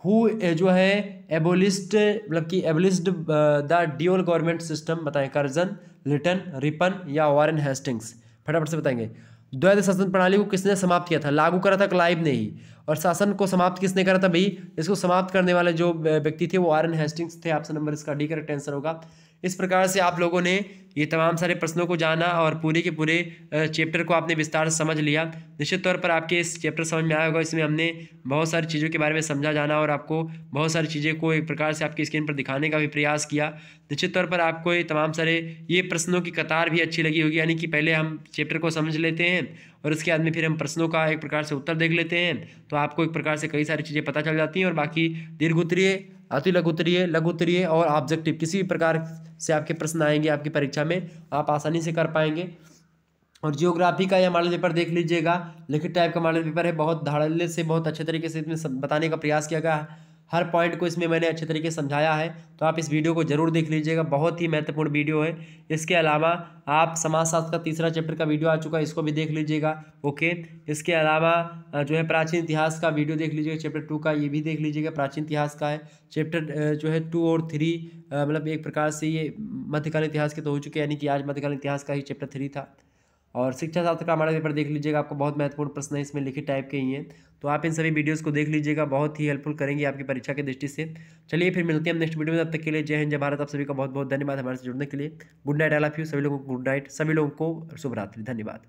Speaker 1: हु जो है एबोलिस्ट मतलब कि abolished the dual government system, बताएं। कर्जन, लिटन, रिपन या वॉरेन हेस्टिंग्स। फटाफट से बताएंगे। द्वैध शासन प्रणाली को किसने समाप्त किया था? लागू करा था क्लाइव ने ही। और शासन को समाप्त किसने करा था भाई? इसको समाप्त करने वाले जो व्यक्ति थे वो वॉरेन हेस्टिंग्स थे। ऑप्शन नंबर इसका डी करेक्ट आंसर होगा। इस प्रकार से आप लोगों ने ये तमाम सारे प्रश्नों को जाना और पूरे के पूरे चैप्टर को आपने विस्तार से समझ लिया। निश्चित तौर पर आपके इस चैप्टर समझ में आया होगा। इसमें हमने बहुत सारी चीज़ों के बारे में समझा जाना और आपको बहुत सारी चीज़ें को एक प्रकार से आपकी स्क्रीन पर दिखाने का भी प्रयास किया। निश्चित तौर पर आपको ये तमाम सारे ये प्रश्नों की कतार भी अच्छी लगी होगी, यानी कि पहले हम चैप्टर को समझ लेते हैं और उसके बाद में फिर हम प्रश्नों का एक प्रकार से उत्तर देख लेते हैं, तो आपको एक प्रकार से कई सारी चीज़ें पता चल जाती हैं। और बाकी दीर्घ उत्तरीय, अति लघु उत्तरीय, लघु उत्तरीय और ऑब्जेक्टिव किसी भी प्रकार से आपके प्रश्न आएंगे आपकी परीक्षा में, आप आसानी से कर पाएंगे। और जियोग्राफी का यह मॉडल पेपर देख लीजिएगा, लिखित टाइप का मॉडल पेपर है। बहुत धड़ल्ले से बहुत अच्छे तरीके से इसमें बताने का प्रयास किया गया है। हर पॉइंट को इसमें मैंने अच्छे तरीके से समझाया है, तो आप इस वीडियो को जरूर देख लीजिएगा, बहुत ही महत्वपूर्ण वीडियो है। इसके अलावा आप समाजशास्त्र का तीसरा चैप्टर का वीडियो आ चुका है, इसको भी देख लीजिएगा। ओके, इसके अलावा जो है प्राचीन इतिहास का वीडियो देख लीजिएगा, चैप्टर 2 का, ये भी देख लीजिएगा, प्राचीन इतिहास का है। चैप्टर जो है 2 और 3 मतलब एक प्रकार से ये मध्यकालीन इतिहास के तो हो चुके हैं, यानी कि आज मध्यकालीन इतिहास का ही चैप्टर 3 था। और शिक्षा शास्त्र का हमारा पेपर देख लीजिएगा, आपको बहुत महत्वपूर्ण प्रश्न है इसमें, लिखित टाइप के ही हैं। तो आप इन सभी वीडियोस को देख लीजिएगा, बहुत ही हेल्पफुल करेंगे आपकी परीक्षा की दृष्टि से। चलिए फिर मिलते हैं हम नेक्स्ट वीडियो में, तब तक के लिए जय हिंद जय भारत। आप सभी का बहुत बहुत धन्यवाद हमारे से जुड़ने के लिए। Good night all of you, सभी लोगों को गुड नाइट, सभी लोगों को शुभ रात्रि, धन्यवाद।